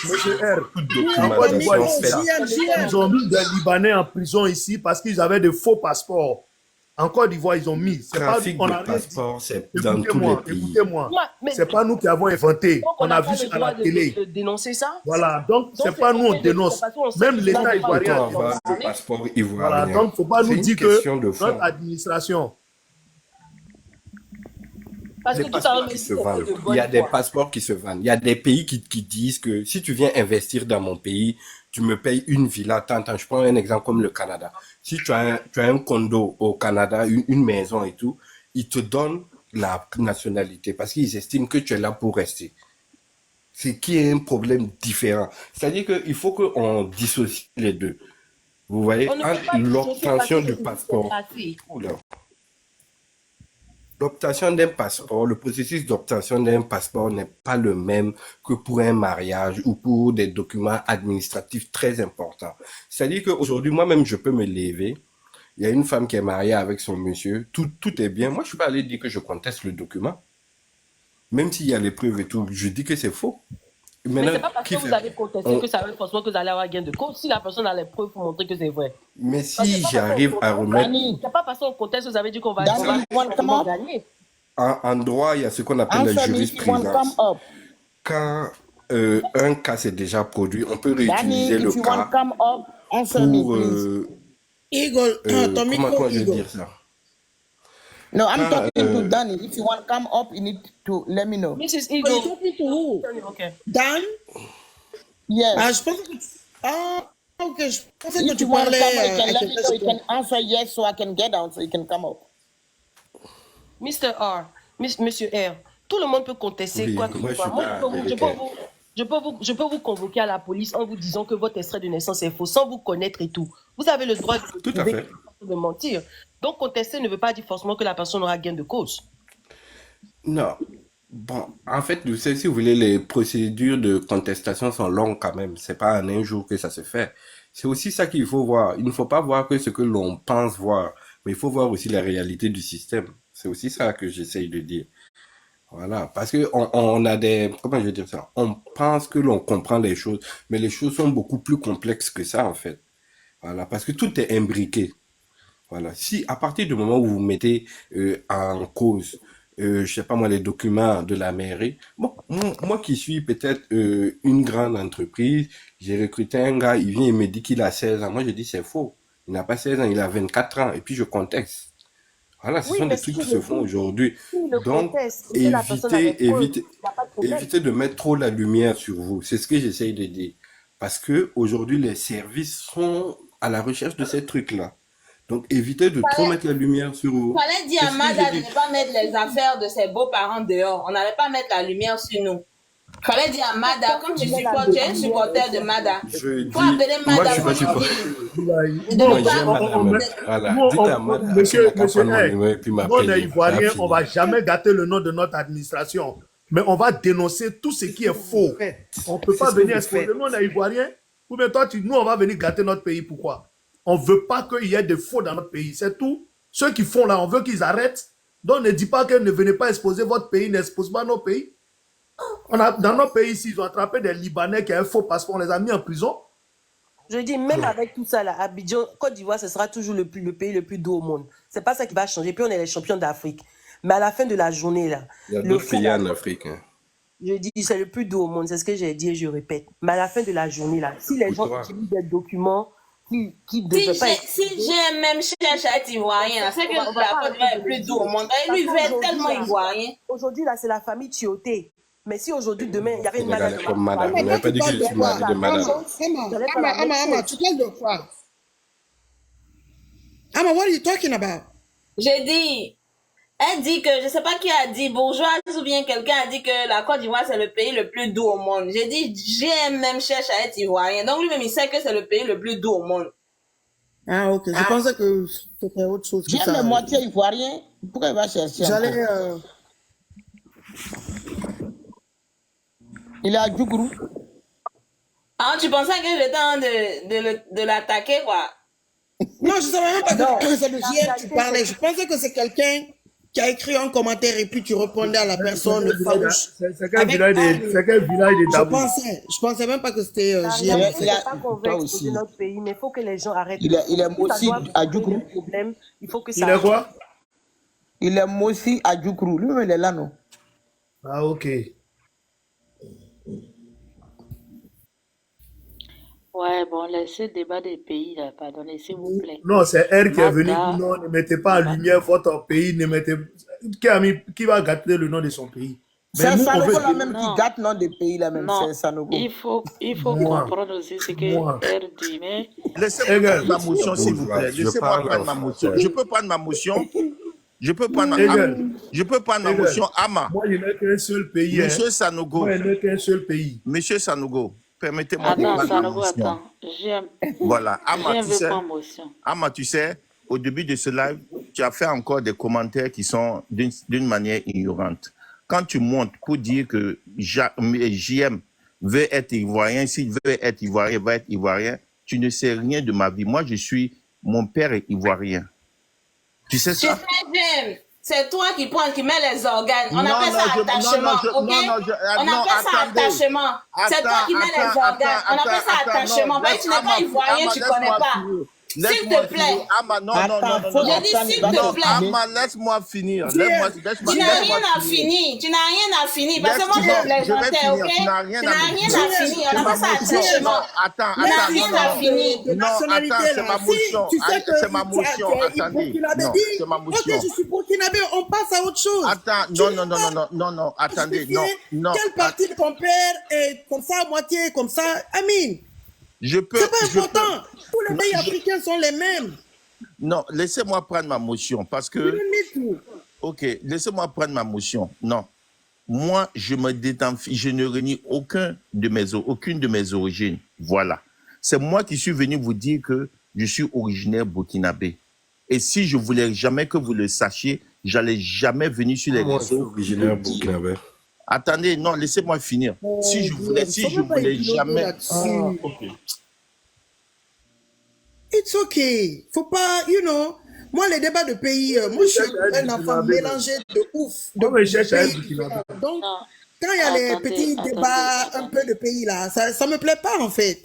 [SPEAKER 2] Monsieur R,
[SPEAKER 5] Toute
[SPEAKER 2] en Côte d'Ivoire,
[SPEAKER 5] documentation
[SPEAKER 2] ici, là,
[SPEAKER 5] faite.
[SPEAKER 2] ils ont mis des Libanais en prison ici parce qu'ils avaient de faux passeports. En Côte d'Ivoire, ils ont mis. C'est pas,
[SPEAKER 5] Trafic
[SPEAKER 2] on
[SPEAKER 5] de
[SPEAKER 2] a rien dit.
[SPEAKER 5] passeport, c'est dans tous les
[SPEAKER 2] Écoutez-moi,
[SPEAKER 5] pays.
[SPEAKER 2] écoutez-moi.
[SPEAKER 3] Ouais, mais
[SPEAKER 2] C'est pas nous qui avons inventé.
[SPEAKER 3] donc,
[SPEAKER 2] On
[SPEAKER 3] n'a
[SPEAKER 2] a
[SPEAKER 3] pas
[SPEAKER 2] vu
[SPEAKER 3] le
[SPEAKER 2] ça à
[SPEAKER 3] droit
[SPEAKER 2] la télé.
[SPEAKER 3] de dénoncer ça.
[SPEAKER 2] Voilà, donc c'est
[SPEAKER 3] Donc,
[SPEAKER 2] pas nous on
[SPEAKER 3] ok, de
[SPEAKER 2] dénonce.
[SPEAKER 3] toute façon, on sait
[SPEAKER 2] Même
[SPEAKER 3] que
[SPEAKER 2] l'État
[SPEAKER 3] ça va pas
[SPEAKER 2] ivoirien.
[SPEAKER 3] être-
[SPEAKER 5] Peut-on avoir le passeport
[SPEAKER 2] Voilà,
[SPEAKER 5] ivoirien?
[SPEAKER 2] donc faut pas
[SPEAKER 5] C'est
[SPEAKER 2] nous
[SPEAKER 5] une
[SPEAKER 2] dire que
[SPEAKER 5] question de fond.
[SPEAKER 2] notre administration.
[SPEAKER 3] Parce que
[SPEAKER 5] Des
[SPEAKER 3] tout à l'heure,
[SPEAKER 5] passeports qui se vendent. Il y a des passeports qui se vendent. Il y a des pays qui disent que si tu viens investir dans mon pays, tu me payes une villa. Attends, je prends un exemple comme le Canada. Si tu as un condo au Canada, une maison et tout, ils te donnent la nationalité parce qu'ils estiment que tu es là pour rester. C'est qui est un problème différent. C'est-à-dire qu'il faut qu'on dissocie les deux. Vous voyez,
[SPEAKER 3] On ne peut pas dissocier parce
[SPEAKER 5] l'obtention
[SPEAKER 3] que
[SPEAKER 5] du
[SPEAKER 3] c'est
[SPEAKER 5] passeport.
[SPEAKER 3] démocratie.
[SPEAKER 5] Oula. L'obtention d'un passeport, le processus d'obtention d'un passeport n'est pas le même que pour un mariage ou pour des documents administratifs très importants. C'est-à-dire qu'aujourd'hui, moi-même, je peux me lever. Il y a une femme qui est mariée avec son monsieur. Tout est bien. Moi, je suis pas allé dire que je conteste le document. Même s'il y a les preuves et tout, je dis que c'est faux.
[SPEAKER 3] Mais
[SPEAKER 5] Maintenant,
[SPEAKER 3] c'est pas parce que
[SPEAKER 5] qui
[SPEAKER 3] vous
[SPEAKER 5] fait?
[SPEAKER 3] avez contesté
[SPEAKER 5] On-
[SPEAKER 3] que ça veut forcément que vous allez avoir gain de cause. Si la personne a les preuves pour montrer que c'est vrai.
[SPEAKER 5] Mais
[SPEAKER 3] Parce que
[SPEAKER 5] si
[SPEAKER 3] c'est pas parce qu'on
[SPEAKER 5] j'arrive à
[SPEAKER 3] conteste,
[SPEAKER 5] remettre
[SPEAKER 6] Danny,
[SPEAKER 3] c'est pas parce qu'on conteste que vous avez dit qu'on va
[SPEAKER 6] Danny, you want to come
[SPEAKER 3] forcément
[SPEAKER 6] up?
[SPEAKER 3] gagner.
[SPEAKER 5] en droit, il y a ce qu'on appelle la
[SPEAKER 6] Answer me if you want to come
[SPEAKER 5] jurisprudence.
[SPEAKER 6] up.
[SPEAKER 5] Quand un cas s'est déjà produit, on peut
[SPEAKER 6] Danny,
[SPEAKER 5] réutiliser le
[SPEAKER 6] if you want to
[SPEAKER 5] cas
[SPEAKER 6] come up, answer me,
[SPEAKER 5] pour
[SPEAKER 6] please.
[SPEAKER 8] Eagle, ton
[SPEAKER 5] comment
[SPEAKER 8] micro,
[SPEAKER 5] je vais
[SPEAKER 8] Eagle.
[SPEAKER 5] dire ça?
[SPEAKER 6] No, I'm
[SPEAKER 5] Quand
[SPEAKER 6] talking to Danny. If you want to come up, you need to let me know.
[SPEAKER 3] Mrs.
[SPEAKER 8] Oh, you
[SPEAKER 3] Eagle.
[SPEAKER 8] talking to who?
[SPEAKER 3] Okay.
[SPEAKER 8] Dan?
[SPEAKER 6] Yes.
[SPEAKER 8] Ah, je pensais que tu... Ah, ok, je pensais que
[SPEAKER 6] If
[SPEAKER 8] tu
[SPEAKER 6] you want to
[SPEAKER 8] parlais
[SPEAKER 6] come up, you
[SPEAKER 8] à
[SPEAKER 6] can let me
[SPEAKER 8] quelqu'un
[SPEAKER 6] know. You
[SPEAKER 8] sur
[SPEAKER 6] can answer yes so I can get down so you can come up.
[SPEAKER 3] Mr. R, Monsieur R, tout le monde peut contester
[SPEAKER 5] oui,
[SPEAKER 3] quoi que
[SPEAKER 5] moi
[SPEAKER 3] ce
[SPEAKER 5] je
[SPEAKER 3] soit.
[SPEAKER 5] suis
[SPEAKER 3] Moi,
[SPEAKER 5] pas
[SPEAKER 3] je peux
[SPEAKER 5] américain.
[SPEAKER 3] je peux vous convoquer à la police en vous disant que votre extrait de naissance est faux, sans vous connaître et tout. Vous avez le droit de
[SPEAKER 5] Tout à
[SPEAKER 3] prouver
[SPEAKER 5] fait.
[SPEAKER 3] de mentir. Donc, contester ne veut pas dire forcément que la personne aura gain de cause.
[SPEAKER 5] Non. Bon, en fait, vous savez, si vous voulez, les procédures de contestation sont longues quand même. C'est pas en un jour que ça se fait. C'est aussi ça qu'il faut voir. Il ne faut pas voir que ce que l'on pense voir, mais il faut voir aussi la réalité du système. C'est aussi ça que j'essaye de dire. Voilà, parce que on a des, comment je vais dire ça? On pense que l'on comprend les choses, mais les choses sont beaucoup plus complexes que ça, en fait. Voilà, parce que tout est imbriqué. Voilà. Si à partir du moment où vous mettez en cause, je sais pas moi, les documents de la mairie, bon, moi qui suis peut-être une grande entreprise, j'ai recruté un gars, il vient et me dit qu'il a 16 ans. Moi, je dis c'est faux. Il n'a pas 16 ans, il a 24 ans. Et puis je contexte. Voilà, ce
[SPEAKER 3] Oui,
[SPEAKER 5] sont
[SPEAKER 3] mais
[SPEAKER 5] des trucs
[SPEAKER 3] si
[SPEAKER 5] qui
[SPEAKER 3] je
[SPEAKER 5] se font
[SPEAKER 3] dis,
[SPEAKER 5] aujourd'hui.
[SPEAKER 3] si le
[SPEAKER 5] Donc,
[SPEAKER 3] conteste et que la personne a les preuves, il n'y a pas de problème.
[SPEAKER 5] évitez de mettre trop la lumière sur vous. C'est ce que j'essaye de dire. Parce que aujourd'hui, les services sont à la recherche de ces trucs-là. Donc, évitez de trop mettre la lumière sur vous.
[SPEAKER 7] Fallait dire
[SPEAKER 5] C'est
[SPEAKER 7] à
[SPEAKER 5] ce que
[SPEAKER 7] Mada
[SPEAKER 5] je
[SPEAKER 7] de
[SPEAKER 5] dis.
[SPEAKER 7] ne pas mettre les affaires de ses beaux-parents dehors. On n'allait pas mettre la lumière sur nous. Fallait dire à Mada, comme tu supportes, tu es un supporter de Mada.
[SPEAKER 5] Je dis,
[SPEAKER 7] Faut appeler
[SPEAKER 5] moi, je
[SPEAKER 7] Mada
[SPEAKER 5] suis
[SPEAKER 7] pour
[SPEAKER 5] pas
[SPEAKER 7] lui
[SPEAKER 5] supporter.
[SPEAKER 7] dire.
[SPEAKER 2] Non,
[SPEAKER 5] Moi, j'aime madame. Voilà. Dites à madame qu'elle
[SPEAKER 2] monsieur,
[SPEAKER 5] n'a qu'à prendre mon
[SPEAKER 2] hey,
[SPEAKER 5] numéro et puis
[SPEAKER 2] nous, on est
[SPEAKER 5] m'appeler.
[SPEAKER 2] Ivoiriens,
[SPEAKER 5] Ça
[SPEAKER 2] on
[SPEAKER 5] va
[SPEAKER 2] va jamais gâter le nom de notre administration. Mais on va dénoncer tout ce qui est faux. On ne peut pas venir exposer. Nous, on est Ivoiriens. Ou bien toi, nous, on va venir gâter notre pays. Pourquoi? On ne veut pas qu'il y ait des faux dans notre pays. C'est tout. Ceux qui font là, on veut qu'ils arrêtent. Donc, ne dis pas que ne venez pas exposer votre pays, n'expose pas nos pays. Dans nos pays ici, ils ont attrapé des Libanais qui ont un faux passeport, on les a mis en prison.
[SPEAKER 3] Je dis, même avec tout ça, là, Abidjan, Côte d'Ivoire, ce sera toujours le pays le plus doux au monde. C'est pas ça qui va changer. Puis on est les champions d'Afrique. Mais à la fin de la journée, là,
[SPEAKER 5] Il y a
[SPEAKER 3] le
[SPEAKER 5] d'autres
[SPEAKER 3] fond,
[SPEAKER 5] pays en Afrique. Hein.
[SPEAKER 3] je dis, c'est le plus doux au monde. C'est ce que j'ai dit et je répète. Mais à la fin de la journée, là, si les gens
[SPEAKER 5] Toi.
[SPEAKER 3] utilisent des documents qui
[SPEAKER 7] Si
[SPEAKER 3] devaient pas être...
[SPEAKER 7] j'ai même cherche à être ivoirien, là, c'est que
[SPEAKER 3] On va
[SPEAKER 7] la
[SPEAKER 3] pas
[SPEAKER 7] Côte d'Ivoire est
[SPEAKER 3] arrêter de
[SPEAKER 7] plus
[SPEAKER 3] le
[SPEAKER 7] doux au
[SPEAKER 3] dire.
[SPEAKER 7] monde. Et
[SPEAKER 3] Parce
[SPEAKER 7] lui, il est
[SPEAKER 3] qu'aujourd'hui,
[SPEAKER 7] tellement
[SPEAKER 3] là,
[SPEAKER 7] ivoirien.
[SPEAKER 3] aujourd'hui, là, c'est la famille Tioté. Mais si aujourd'hui, demain, il y avait une
[SPEAKER 5] Sénégalais
[SPEAKER 3] malade...
[SPEAKER 5] comme madame.
[SPEAKER 8] Mais
[SPEAKER 5] Vous
[SPEAKER 8] toi,
[SPEAKER 5] n'avez pas
[SPEAKER 8] tu
[SPEAKER 5] dit que
[SPEAKER 8] parles
[SPEAKER 5] je
[SPEAKER 8] de
[SPEAKER 5] suis
[SPEAKER 8] quoi?
[SPEAKER 5] mari de madame.
[SPEAKER 8] Ama, tu parles de quoi? Ama, what are you talking about?
[SPEAKER 7] J'ai dit, elle dit que, je sais pas qui a dit, bourgeoise ou bien quelqu'un a dit que la Côte d'Ivoire c'est le pays le plus doux au monde. J'ai dit, GMM cherche à être ivoirien. Donc lui-même, il sait que c'est le pays le plus doux au monde.
[SPEAKER 8] Ah, ok. Je pensais que c'était autre chose que
[SPEAKER 6] J'aime
[SPEAKER 8] ça.
[SPEAKER 6] le moitié ivoirien. Pourquoi il va chercher
[SPEAKER 8] J'allais...
[SPEAKER 6] encore? Il est à Djougrou.
[SPEAKER 7] Ah, tu pensais que j'étais en train de l'attaquer, quoi?
[SPEAKER 8] Non, je savais même pas
[SPEAKER 6] Non.
[SPEAKER 8] que c'est de JM que tu parlais. Je pensais que c'est quelqu'un qui a écrit un commentaire et puis tu répondais à la personne farouche.
[SPEAKER 2] C'est quel village de
[SPEAKER 8] Je
[SPEAKER 2] Dabou?
[SPEAKER 8] pensais même pas que c'était
[SPEAKER 3] La
[SPEAKER 8] JM.
[SPEAKER 3] réalité,
[SPEAKER 6] il a-
[SPEAKER 3] c'est pas qu'on veut
[SPEAKER 6] toi
[SPEAKER 3] exposer
[SPEAKER 6] aussi.
[SPEAKER 3] notre pays, mais il faut que les gens arrêtent.
[SPEAKER 6] Il est
[SPEAKER 3] Si ça
[SPEAKER 6] Mossi
[SPEAKER 3] doit
[SPEAKER 6] à
[SPEAKER 3] poser
[SPEAKER 6] Djougrou.
[SPEAKER 3] des problèmes, il faut que
[SPEAKER 2] Il
[SPEAKER 3] ça
[SPEAKER 2] est
[SPEAKER 3] arrête.
[SPEAKER 2] quoi?
[SPEAKER 6] Il est Mossi à Djougrou. Lui-même, il est là, non?
[SPEAKER 2] Ah, ok.
[SPEAKER 1] Ouais, bon, laissez le débat des pays, là, pardonnez, s'il vous plaît.
[SPEAKER 2] Non, c'est elle qui est venue
[SPEAKER 1] Mada,
[SPEAKER 2] dire non, ne mettez pas en lumière votre pays, ne mettez... Qui va gâter le nom de son pays? Mais
[SPEAKER 6] C'est
[SPEAKER 2] nous, on
[SPEAKER 6] Sanogo
[SPEAKER 2] veut...
[SPEAKER 6] là-même qui
[SPEAKER 1] non,
[SPEAKER 6] gâte le nom des pays là-même.
[SPEAKER 1] non,
[SPEAKER 6] C'est Sanogo.
[SPEAKER 1] il faut
[SPEAKER 2] Moi,
[SPEAKER 1] comprendre aussi ce que
[SPEAKER 2] moi.
[SPEAKER 1] R dit, mais
[SPEAKER 4] Laissez-moi
[SPEAKER 2] Hegel,
[SPEAKER 4] prendre ma motion, s'il vous
[SPEAKER 5] Bourgeois.
[SPEAKER 4] plaît.
[SPEAKER 5] Je
[SPEAKER 4] Laissez-moi
[SPEAKER 5] parle
[SPEAKER 4] prendre
[SPEAKER 5] en
[SPEAKER 4] ma motion.
[SPEAKER 5] français.
[SPEAKER 4] Je peux prendre ma motion. Je peux prendre ma,
[SPEAKER 2] Hegel,
[SPEAKER 4] je peux prendre ma
[SPEAKER 2] Hegel.
[SPEAKER 4] motion. Ama,
[SPEAKER 2] Moi, il n'y a qu'un seul pays. Hein.
[SPEAKER 4] Monsieur
[SPEAKER 2] Moi,
[SPEAKER 4] Sanogo,
[SPEAKER 2] il n'y a qu'un seul pays.
[SPEAKER 4] Monsieur Sanogo, permettez-moi de
[SPEAKER 1] Attends,
[SPEAKER 4] prendre ma
[SPEAKER 1] Sanogo,
[SPEAKER 4] motion.
[SPEAKER 1] attends. J'aime.
[SPEAKER 4] Voilà.
[SPEAKER 1] J'aime veut prendre motion.
[SPEAKER 4] Ama, tu sais, au début de ce live, tu as fait encore des commentaires qui sont d'une manière ignorante. Quand tu montes pour dire que JM veut être ivoirien, s'il veut être ivoirien, il va être ivoirien, tu ne sais rien de ma vie. Moi, mon père est ivoirien. Tu sais
[SPEAKER 7] Tu
[SPEAKER 4] ça?
[SPEAKER 7] sais, James, c'est toi qui mets les organes. On
[SPEAKER 4] Non,
[SPEAKER 7] appelle
[SPEAKER 4] non,
[SPEAKER 7] ça
[SPEAKER 4] je-
[SPEAKER 7] attachement,
[SPEAKER 4] non, je-
[SPEAKER 7] ok?
[SPEAKER 4] non, non, je-
[SPEAKER 7] On
[SPEAKER 4] non,
[SPEAKER 7] appelle ça
[SPEAKER 4] attendez.
[SPEAKER 7] attachement. C'est toi qui mets les organes. On appelle ça attachement.
[SPEAKER 4] Non,
[SPEAKER 7] Parce que tu n'es pas ivoirien, tu connais pas. S'il te plaît.
[SPEAKER 4] Ama, non,
[SPEAKER 8] Attends,
[SPEAKER 4] non, non,
[SPEAKER 8] faut
[SPEAKER 4] non,
[SPEAKER 7] J'ai dit
[SPEAKER 8] attendre,
[SPEAKER 7] s'il
[SPEAKER 8] il va
[SPEAKER 7] te
[SPEAKER 8] te
[SPEAKER 7] plaît.
[SPEAKER 8] finir.
[SPEAKER 4] Ama, laisse-moi finir.
[SPEAKER 8] Viens.
[SPEAKER 7] Tu n'as rien à finir. Tu n'as rien à finir. Parce que moi, je
[SPEAKER 4] vais
[SPEAKER 7] plaisantais,
[SPEAKER 4] finir.
[SPEAKER 7] ok?
[SPEAKER 4] Tu n'as rien
[SPEAKER 7] Tu
[SPEAKER 4] à
[SPEAKER 7] n'as
[SPEAKER 4] me
[SPEAKER 7] rien
[SPEAKER 4] dire.
[SPEAKER 7] à finir. On appelle ça attachement.
[SPEAKER 4] Attends,
[SPEAKER 7] Tu n'as rien à finir.
[SPEAKER 8] De
[SPEAKER 4] Non,
[SPEAKER 8] nationalité,
[SPEAKER 4] attends, c'est
[SPEAKER 8] là.
[SPEAKER 4] ma
[SPEAKER 8] Si
[SPEAKER 4] motion.
[SPEAKER 8] tu sais que
[SPEAKER 4] C'est ma
[SPEAKER 8] tu
[SPEAKER 4] motion.
[SPEAKER 8] es
[SPEAKER 4] Attendez.
[SPEAKER 8] burkinabé,
[SPEAKER 4] Non,
[SPEAKER 8] dis,
[SPEAKER 4] c'est ma
[SPEAKER 8] ok,
[SPEAKER 4] motion.
[SPEAKER 8] je suis burkinabé, on passe à autre chose.
[SPEAKER 4] Attends,
[SPEAKER 8] Tu
[SPEAKER 4] non,
[SPEAKER 8] veux
[SPEAKER 4] non, non,
[SPEAKER 8] pas
[SPEAKER 4] non, non, non, attendez,
[SPEAKER 8] expliquer
[SPEAKER 4] non.
[SPEAKER 8] Quelle partie de ton père est comme ça, à moitié, comme ça? Amine,
[SPEAKER 4] Je peux.
[SPEAKER 8] c'est pas
[SPEAKER 4] je peux-
[SPEAKER 8] important. Tous les
[SPEAKER 4] Non,
[SPEAKER 8] pays
[SPEAKER 4] je-
[SPEAKER 8] africains sont les mêmes.
[SPEAKER 4] Non, laissez-moi prendre ma motion parce
[SPEAKER 8] You
[SPEAKER 4] que.
[SPEAKER 8] don't need to.
[SPEAKER 4] Ok, laissez-moi prendre ma motion. Non. Moi, je me détenfie, je ne renie aucune de mes origines. Voilà. C'est moi qui suis venu vous dire que je suis originaire burkinabé. Et si je voulais jamais que vous le sachiez, j'allais jamais venir sur les
[SPEAKER 5] Moi, je suis
[SPEAKER 4] réseaux.
[SPEAKER 5] originaire burkinabé.
[SPEAKER 4] Attendez, non, laissez-moi finir. Si je voulais jamais.
[SPEAKER 8] Ah,
[SPEAKER 4] Ok.
[SPEAKER 8] It's okay. Faut pas, you know. Moi, les débats de pays, moi, je suis un enfant mélangé de ouf. De,
[SPEAKER 2] Moi, je cherche à
[SPEAKER 8] pays
[SPEAKER 2] être burkinabé.
[SPEAKER 8] différents. Donc,
[SPEAKER 1] Non.
[SPEAKER 8] quand il y a les
[SPEAKER 1] Attendez,
[SPEAKER 8] petits
[SPEAKER 1] attendez,
[SPEAKER 8] débats un
[SPEAKER 1] attendez.
[SPEAKER 8] peu de pays là, ça me plaît pas en fait.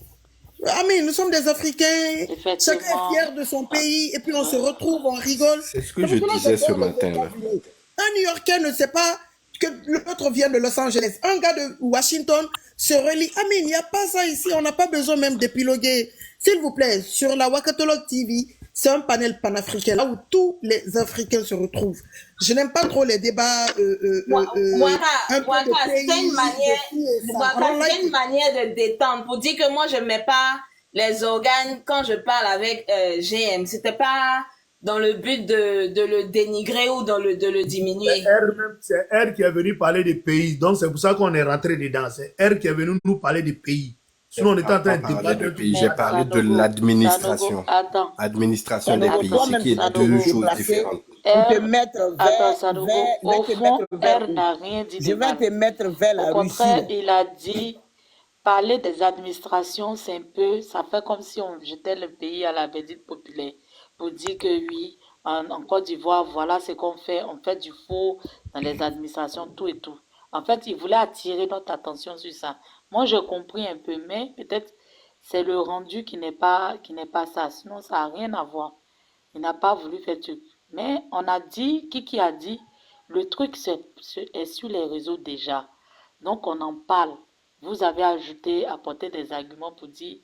[SPEAKER 8] Amine, nous sommes des Africains,
[SPEAKER 1] Effectivement.
[SPEAKER 8] chacun est fier de son pays, et puis on se retrouve, on rigole.
[SPEAKER 5] C'est ce que je
[SPEAKER 8] Maintenant,
[SPEAKER 5] disais
[SPEAKER 8] c'est
[SPEAKER 5] ce
[SPEAKER 8] bon,
[SPEAKER 5] matin, là.
[SPEAKER 8] Un New-Yorkais ne sait pas que l'autre vient de Los Angeles. Un gars de Washington se relie. Amine, il n'y a pas ça ici, on n'a pas besoin même d'épiloguer. S'il vous plaît, sur la Wakatolog TV, c'est un panel panafricain, là où tous les Africains se retrouvent. Je n'aime pas trop les débats un peu de pays,
[SPEAKER 7] C'est une manière,
[SPEAKER 8] de ci et ça.
[SPEAKER 7] Waka,
[SPEAKER 8] I don't like
[SPEAKER 7] c'est une
[SPEAKER 8] it.
[SPEAKER 7] manière de détendre pour dire que moi je mets pas les organes quand je parle avec GM. C'était pas dans le but de le dénigrer ou de le diminuer.
[SPEAKER 2] C'est elle qui est venue parler des pays. Donc, c'est pour ça qu'on est rentré dedans. C'est elle qui est venue nous parler des pays. Sinon, on était en train de
[SPEAKER 5] Parler
[SPEAKER 2] débattre.
[SPEAKER 5] de pays, j'ai parlé de
[SPEAKER 1] Sanogo,
[SPEAKER 5] l'administration.
[SPEAKER 1] Sanogo, attends.
[SPEAKER 5] Administration des
[SPEAKER 6] Sanogo,
[SPEAKER 5] pays,
[SPEAKER 6] toi-même,
[SPEAKER 5] ce qui est
[SPEAKER 1] Sanogo,
[SPEAKER 5] deux choses
[SPEAKER 6] déplacé.
[SPEAKER 5] différentes.
[SPEAKER 6] Pour te
[SPEAKER 1] R,
[SPEAKER 6] mettre
[SPEAKER 1] attends,
[SPEAKER 6] vers,
[SPEAKER 1] Sanogo,
[SPEAKER 6] vers,
[SPEAKER 1] au
[SPEAKER 6] je vais te
[SPEAKER 1] fond,
[SPEAKER 6] mettre vers
[SPEAKER 1] R
[SPEAKER 6] où?
[SPEAKER 1] n'a rien dit
[SPEAKER 6] Je
[SPEAKER 1] de
[SPEAKER 6] vais
[SPEAKER 1] mal.
[SPEAKER 6] te mettre vers la
[SPEAKER 1] Au
[SPEAKER 6] Russie.
[SPEAKER 1] contraire,
[SPEAKER 6] là.
[SPEAKER 1] il a dit, parler des administrations, c'est un peu, ça fait comme si on jetait le pays à la verdict populaire pour dire que oui, en Côte d'Ivoire, voilà ce qu'on fait, on fait du faux dans les administrations, tout et tout. En fait, il voulait attirer notre attention sur ça. Moi, j'ai compris un peu, mais peut-être c'est le rendu qui n'est pas ça. Sinon, ça n'a rien à voir. Il n'a pas voulu faire truc. Mais on a dit, qui a dit, le truc est sur les réseaux déjà. Donc, on en parle. Vous avez apporté des arguments pour dire,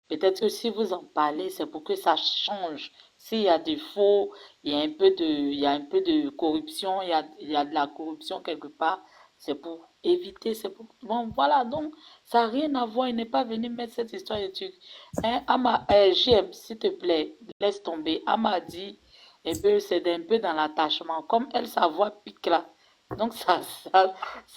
[SPEAKER 1] peut-être que si vous en parlez, c'est pour que ça change. S'il y a des faux, il y a un peu de corruption, il y a de la corruption quelque part, c'est pour éviter, c'est pour... Bon, voilà, donc, ça n'a rien à voir. Il n'est pas venu mettre cette histoire de truc. Hein, JM, s'il te plaît, laisse tomber. Ama a dit, c'est un peu dans l'attachement. Comme elle, sa voix pique là. Donc, ça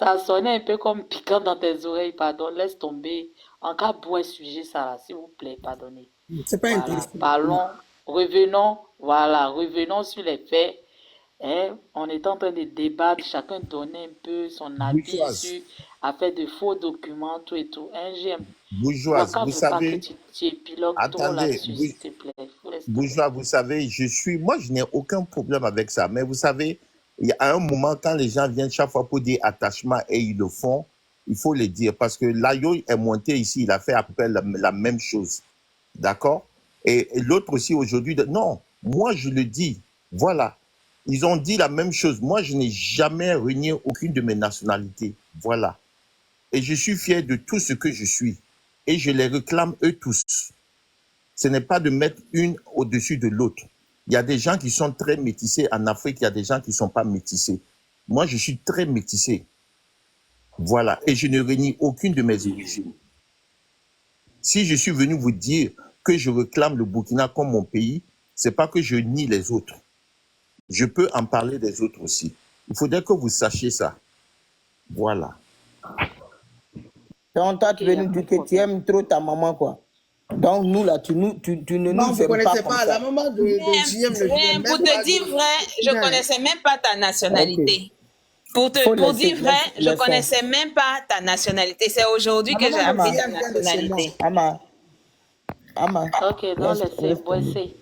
[SPEAKER 1] a sonné un peu comme piquant dans tes oreilles, pardon. Laisse tomber. En cas, bois sujet, ça, là, s'il vous plaît, pardonnez.
[SPEAKER 8] C'est pas
[SPEAKER 1] Voilà,
[SPEAKER 8] intéressant.
[SPEAKER 1] parlons, revenons sur les faits. Hein. On est en train de débattre, chacun donner un peu son avis
[SPEAKER 4] Bourgeoise.
[SPEAKER 1] sur affaire de faux documents, tout et tout. Hein, j'aime.
[SPEAKER 4] Bourgeoise,
[SPEAKER 1] Quand
[SPEAKER 4] vous
[SPEAKER 1] veut pas que
[SPEAKER 4] savez,
[SPEAKER 1] tu épilogues trop
[SPEAKER 4] attendez,
[SPEAKER 1] là-dessus, s'il te plaît. Faut laisser tomber.
[SPEAKER 4] bourgeois, vous savez, moi, je n'ai aucun problème avec ça. Mais vous savez, il y a un moment, quand les gens viennent chaque fois pour dire attachement et ils le font, il faut le dire. Parce que Layo est monté ici, il a fait à peu près la même chose. D'accord? Et l'autre aussi aujourd'hui, non, moi, je le dis. Voilà. Ils ont dit la même chose. Moi, je n'ai jamais renié aucune de mes nationalités. Voilà. Et je suis fier de tout ce que je suis. Et je les réclame eux tous. Ce n'est pas de mettre une au-dessus de l'autre. Il y a des gens qui sont très métissés en Afrique, il y a des gens qui ne sont pas métissés. Moi, je suis très métissé. Voilà. Et je ne renie aucune de mes origines. Si je suis venu vous dire que je réclame le Burkina comme mon pays, ce n'est pas que je nie les autres. Je peux en parler des autres aussi. Il faudrait que vous sachiez ça. Voilà.
[SPEAKER 9] Donc, toi,
[SPEAKER 1] Ok,
[SPEAKER 9] tu
[SPEAKER 1] il
[SPEAKER 9] veux
[SPEAKER 1] n'y a
[SPEAKER 9] nous
[SPEAKER 1] pas
[SPEAKER 9] dire
[SPEAKER 1] de
[SPEAKER 9] que tu
[SPEAKER 1] problème.
[SPEAKER 9] aimes trop ta maman, quoi. Donc, nous, là, tu ne
[SPEAKER 8] Non,
[SPEAKER 9] nous
[SPEAKER 8] vous ne
[SPEAKER 9] aimes pas
[SPEAKER 8] connaissez
[SPEAKER 9] comme
[SPEAKER 8] pas. La
[SPEAKER 9] ça.
[SPEAKER 8] maman de JM ne vient
[SPEAKER 7] Pour
[SPEAKER 8] même
[SPEAKER 7] te
[SPEAKER 8] pas
[SPEAKER 7] dire
[SPEAKER 8] de
[SPEAKER 7] vrai, je
[SPEAKER 8] Guinée.
[SPEAKER 7] connaissais même pas ta
[SPEAKER 9] Ok.
[SPEAKER 7] nationalité.
[SPEAKER 9] Faut
[SPEAKER 7] Pour dire vrai, je
[SPEAKER 9] laissons.
[SPEAKER 7] connaissais même pas ta nationalité. C'est aujourd'hui
[SPEAKER 8] La
[SPEAKER 7] que j'ai
[SPEAKER 8] maman de
[SPEAKER 7] appris ta
[SPEAKER 8] JM vient de chez moi.
[SPEAKER 7] nationalité.
[SPEAKER 9] Ama,
[SPEAKER 1] Ok, non, laissez,
[SPEAKER 9] laisse tomber.
[SPEAKER 1] boissez.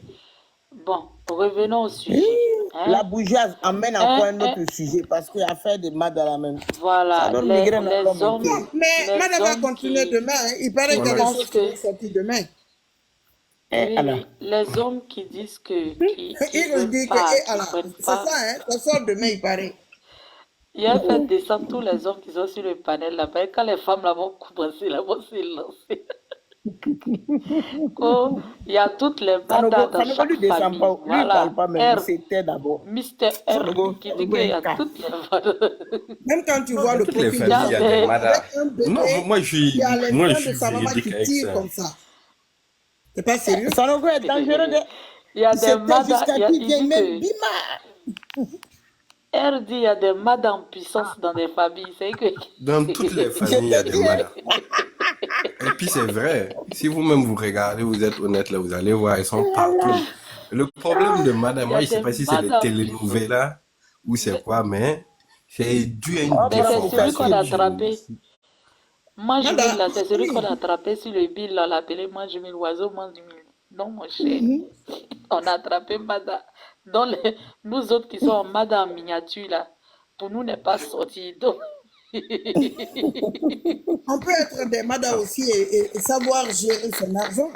[SPEAKER 1] Bon, revenons au
[SPEAKER 9] Hi,
[SPEAKER 1] sujet.
[SPEAKER 9] La
[SPEAKER 1] Hein?
[SPEAKER 9] bourgeoise amène encore un autre sujet parce qu'il y a affaire de mal dans la même. Ça
[SPEAKER 1] Voilà,
[SPEAKER 9] donne migraine à l'homme.
[SPEAKER 1] hommes,
[SPEAKER 8] Non, mais
[SPEAKER 1] les
[SPEAKER 8] Madame va
[SPEAKER 1] hommes
[SPEAKER 8] continuer
[SPEAKER 1] qui,
[SPEAKER 8] demain. Hein. Il paraît
[SPEAKER 1] je
[SPEAKER 8] qu'il y a des
[SPEAKER 1] pense
[SPEAKER 8] choses qui vont
[SPEAKER 1] que,
[SPEAKER 8] sortir demain.
[SPEAKER 9] Eh,
[SPEAKER 1] oui,
[SPEAKER 9] Allah.
[SPEAKER 1] oui, les hommes qui disent qui
[SPEAKER 8] Il nous
[SPEAKER 1] veulent
[SPEAKER 8] dit que,
[SPEAKER 1] pas,
[SPEAKER 8] eh,
[SPEAKER 1] qui
[SPEAKER 8] Allah,
[SPEAKER 1] prennent
[SPEAKER 8] c'est
[SPEAKER 1] pas.
[SPEAKER 8] ça, hein? Ça sort demain, il paraît.
[SPEAKER 1] Il a fait descendre tous les hommes qui sont sur le panel là-bas. Et quand les femmes là vont commencer, là vont se lancer. Oh, il y a toutes les madas dans
[SPEAKER 9] Sanogo
[SPEAKER 1] chaque
[SPEAKER 9] lui descend
[SPEAKER 1] famille.
[SPEAKER 9] pas. Lui, il parle
[SPEAKER 1] Voilà,
[SPEAKER 9] pas même.
[SPEAKER 1] R,
[SPEAKER 9] C'était d'abord.
[SPEAKER 1] Mr. R, qui dit
[SPEAKER 9] Sanogo
[SPEAKER 1] qu'il y
[SPEAKER 9] est
[SPEAKER 1] a
[SPEAKER 9] calme.
[SPEAKER 1] toutes les madas.
[SPEAKER 8] Même quand tu vois
[SPEAKER 5] Dans
[SPEAKER 8] le
[SPEAKER 5] toutes les
[SPEAKER 8] profil
[SPEAKER 1] Il y
[SPEAKER 8] de
[SPEAKER 1] a
[SPEAKER 5] familles, il y
[SPEAKER 8] sa
[SPEAKER 5] a des
[SPEAKER 1] des,
[SPEAKER 8] maman avec
[SPEAKER 5] madas.
[SPEAKER 8] un
[SPEAKER 5] Non,
[SPEAKER 8] bébé
[SPEAKER 5] moi,
[SPEAKER 8] qui a
[SPEAKER 5] je
[SPEAKER 8] l'intérieur de
[SPEAKER 5] suis
[SPEAKER 8] sa maman
[SPEAKER 5] véridique
[SPEAKER 8] qui
[SPEAKER 5] avec
[SPEAKER 8] tire
[SPEAKER 5] ça.
[SPEAKER 8] comme ça. C'est pas sérieux?
[SPEAKER 9] Sanogo est dangereux.
[SPEAKER 1] il y a des
[SPEAKER 9] C'était
[SPEAKER 1] madas,
[SPEAKER 9] jusqu'à
[SPEAKER 1] il
[SPEAKER 9] qui vient
[SPEAKER 1] dit
[SPEAKER 9] même
[SPEAKER 1] que,
[SPEAKER 9] Bima.
[SPEAKER 1] R dit il y a des madas en puissance dans des familles. C'est que,
[SPEAKER 5] Dans toutes les
[SPEAKER 9] Je
[SPEAKER 5] familles, il y a
[SPEAKER 9] te
[SPEAKER 5] des
[SPEAKER 9] dis, hein.
[SPEAKER 5] madas. Et puis c'est vrai. Si vous-même vous regardez, vous êtes honnête là, vous allez voir, elles sont partout. Le problème de madame,
[SPEAKER 1] il y
[SPEAKER 5] moi
[SPEAKER 1] a
[SPEAKER 5] je sais
[SPEAKER 1] des
[SPEAKER 5] pas si c'est les
[SPEAKER 1] madas en puissance.
[SPEAKER 5] telenovelas ou c'est
[SPEAKER 1] Mais,
[SPEAKER 5] quoi, mais c'est dû à une
[SPEAKER 9] Oh,
[SPEAKER 1] mais
[SPEAKER 9] moi,
[SPEAKER 1] c'est
[SPEAKER 9] vous faites
[SPEAKER 1] celui qu'on a
[SPEAKER 5] déformation
[SPEAKER 1] attrapé. Mange-mille
[SPEAKER 8] Nada,
[SPEAKER 1] là, c'est celui qu'on
[SPEAKER 8] oui.
[SPEAKER 1] a attrapé sur le bill là, l'appelé mange-mille, oiseau mange-mille. Non, mon cher. On a attrapé Mada. Nous autres qui sommes en Mada en miniature là, pour nous n'est pas sorti. Donc,
[SPEAKER 8] On peut être des madas aussi et savoir gérer son argent.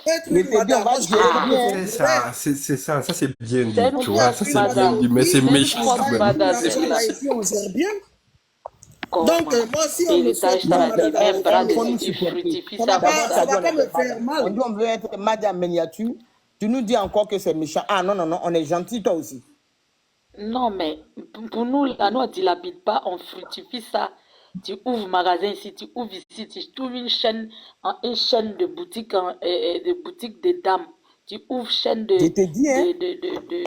[SPEAKER 8] Être
[SPEAKER 9] Je
[SPEAKER 8] une
[SPEAKER 9] te dis, on
[SPEAKER 8] mada,
[SPEAKER 9] va
[SPEAKER 8] moi je
[SPEAKER 9] gérer
[SPEAKER 8] crois que
[SPEAKER 9] bien.
[SPEAKER 5] C'est
[SPEAKER 8] c'est vrai.
[SPEAKER 5] ça, c'est ça, ça c'est bien
[SPEAKER 1] c'est
[SPEAKER 5] dit,
[SPEAKER 1] une
[SPEAKER 8] On
[SPEAKER 5] tu
[SPEAKER 8] peut
[SPEAKER 5] vois,
[SPEAKER 1] fausse
[SPEAKER 5] ça
[SPEAKER 8] être une
[SPEAKER 5] c'est
[SPEAKER 8] mada
[SPEAKER 5] bien
[SPEAKER 1] Mada.
[SPEAKER 5] dit, mais
[SPEAKER 8] aussi,
[SPEAKER 5] c'est
[SPEAKER 1] C'est une
[SPEAKER 5] méchant
[SPEAKER 8] on
[SPEAKER 1] fausse
[SPEAKER 5] quand
[SPEAKER 8] gagne
[SPEAKER 5] même.
[SPEAKER 8] beaucoup
[SPEAKER 1] Mada,
[SPEAKER 5] C'est
[SPEAKER 8] d'argent là et
[SPEAKER 1] celle-là.
[SPEAKER 5] méchant.
[SPEAKER 8] puis on gère bien.
[SPEAKER 1] Comment?
[SPEAKER 8] Donc, moi, si on me
[SPEAKER 1] Héritage,
[SPEAKER 8] souhaite
[SPEAKER 1] ça
[SPEAKER 8] une
[SPEAKER 1] là,
[SPEAKER 8] mada
[SPEAKER 1] tes
[SPEAKER 8] dans
[SPEAKER 1] mêmes
[SPEAKER 8] la
[SPEAKER 1] bras
[SPEAKER 9] Il faut
[SPEAKER 8] famille,
[SPEAKER 9] nous
[SPEAKER 1] dessus, tu
[SPEAKER 9] supporter.
[SPEAKER 1] fructifies
[SPEAKER 8] ça
[SPEAKER 1] ça
[SPEAKER 8] va
[SPEAKER 1] comme
[SPEAKER 9] D'abord,
[SPEAKER 8] pas,
[SPEAKER 9] ça
[SPEAKER 1] ça.
[SPEAKER 8] ça va
[SPEAKER 9] doit
[SPEAKER 8] pas
[SPEAKER 9] être
[SPEAKER 8] me faire
[SPEAKER 9] On
[SPEAKER 8] mal.
[SPEAKER 9] dit on veut être Madia miniature. Tu nous dis encore que c'est méchant. Ah non, non, non, on est gentil toi aussi.
[SPEAKER 1] Non, mais pour nous, là, nous, on ne dilapide pas, on fructifie ça. Tu ouvres magasin ici, tu ouvres ici, tu trouves une chaîne de boutiques, de boutiques de dames. Tu ouvres chaîne
[SPEAKER 9] Je te dis, hein.
[SPEAKER 1] de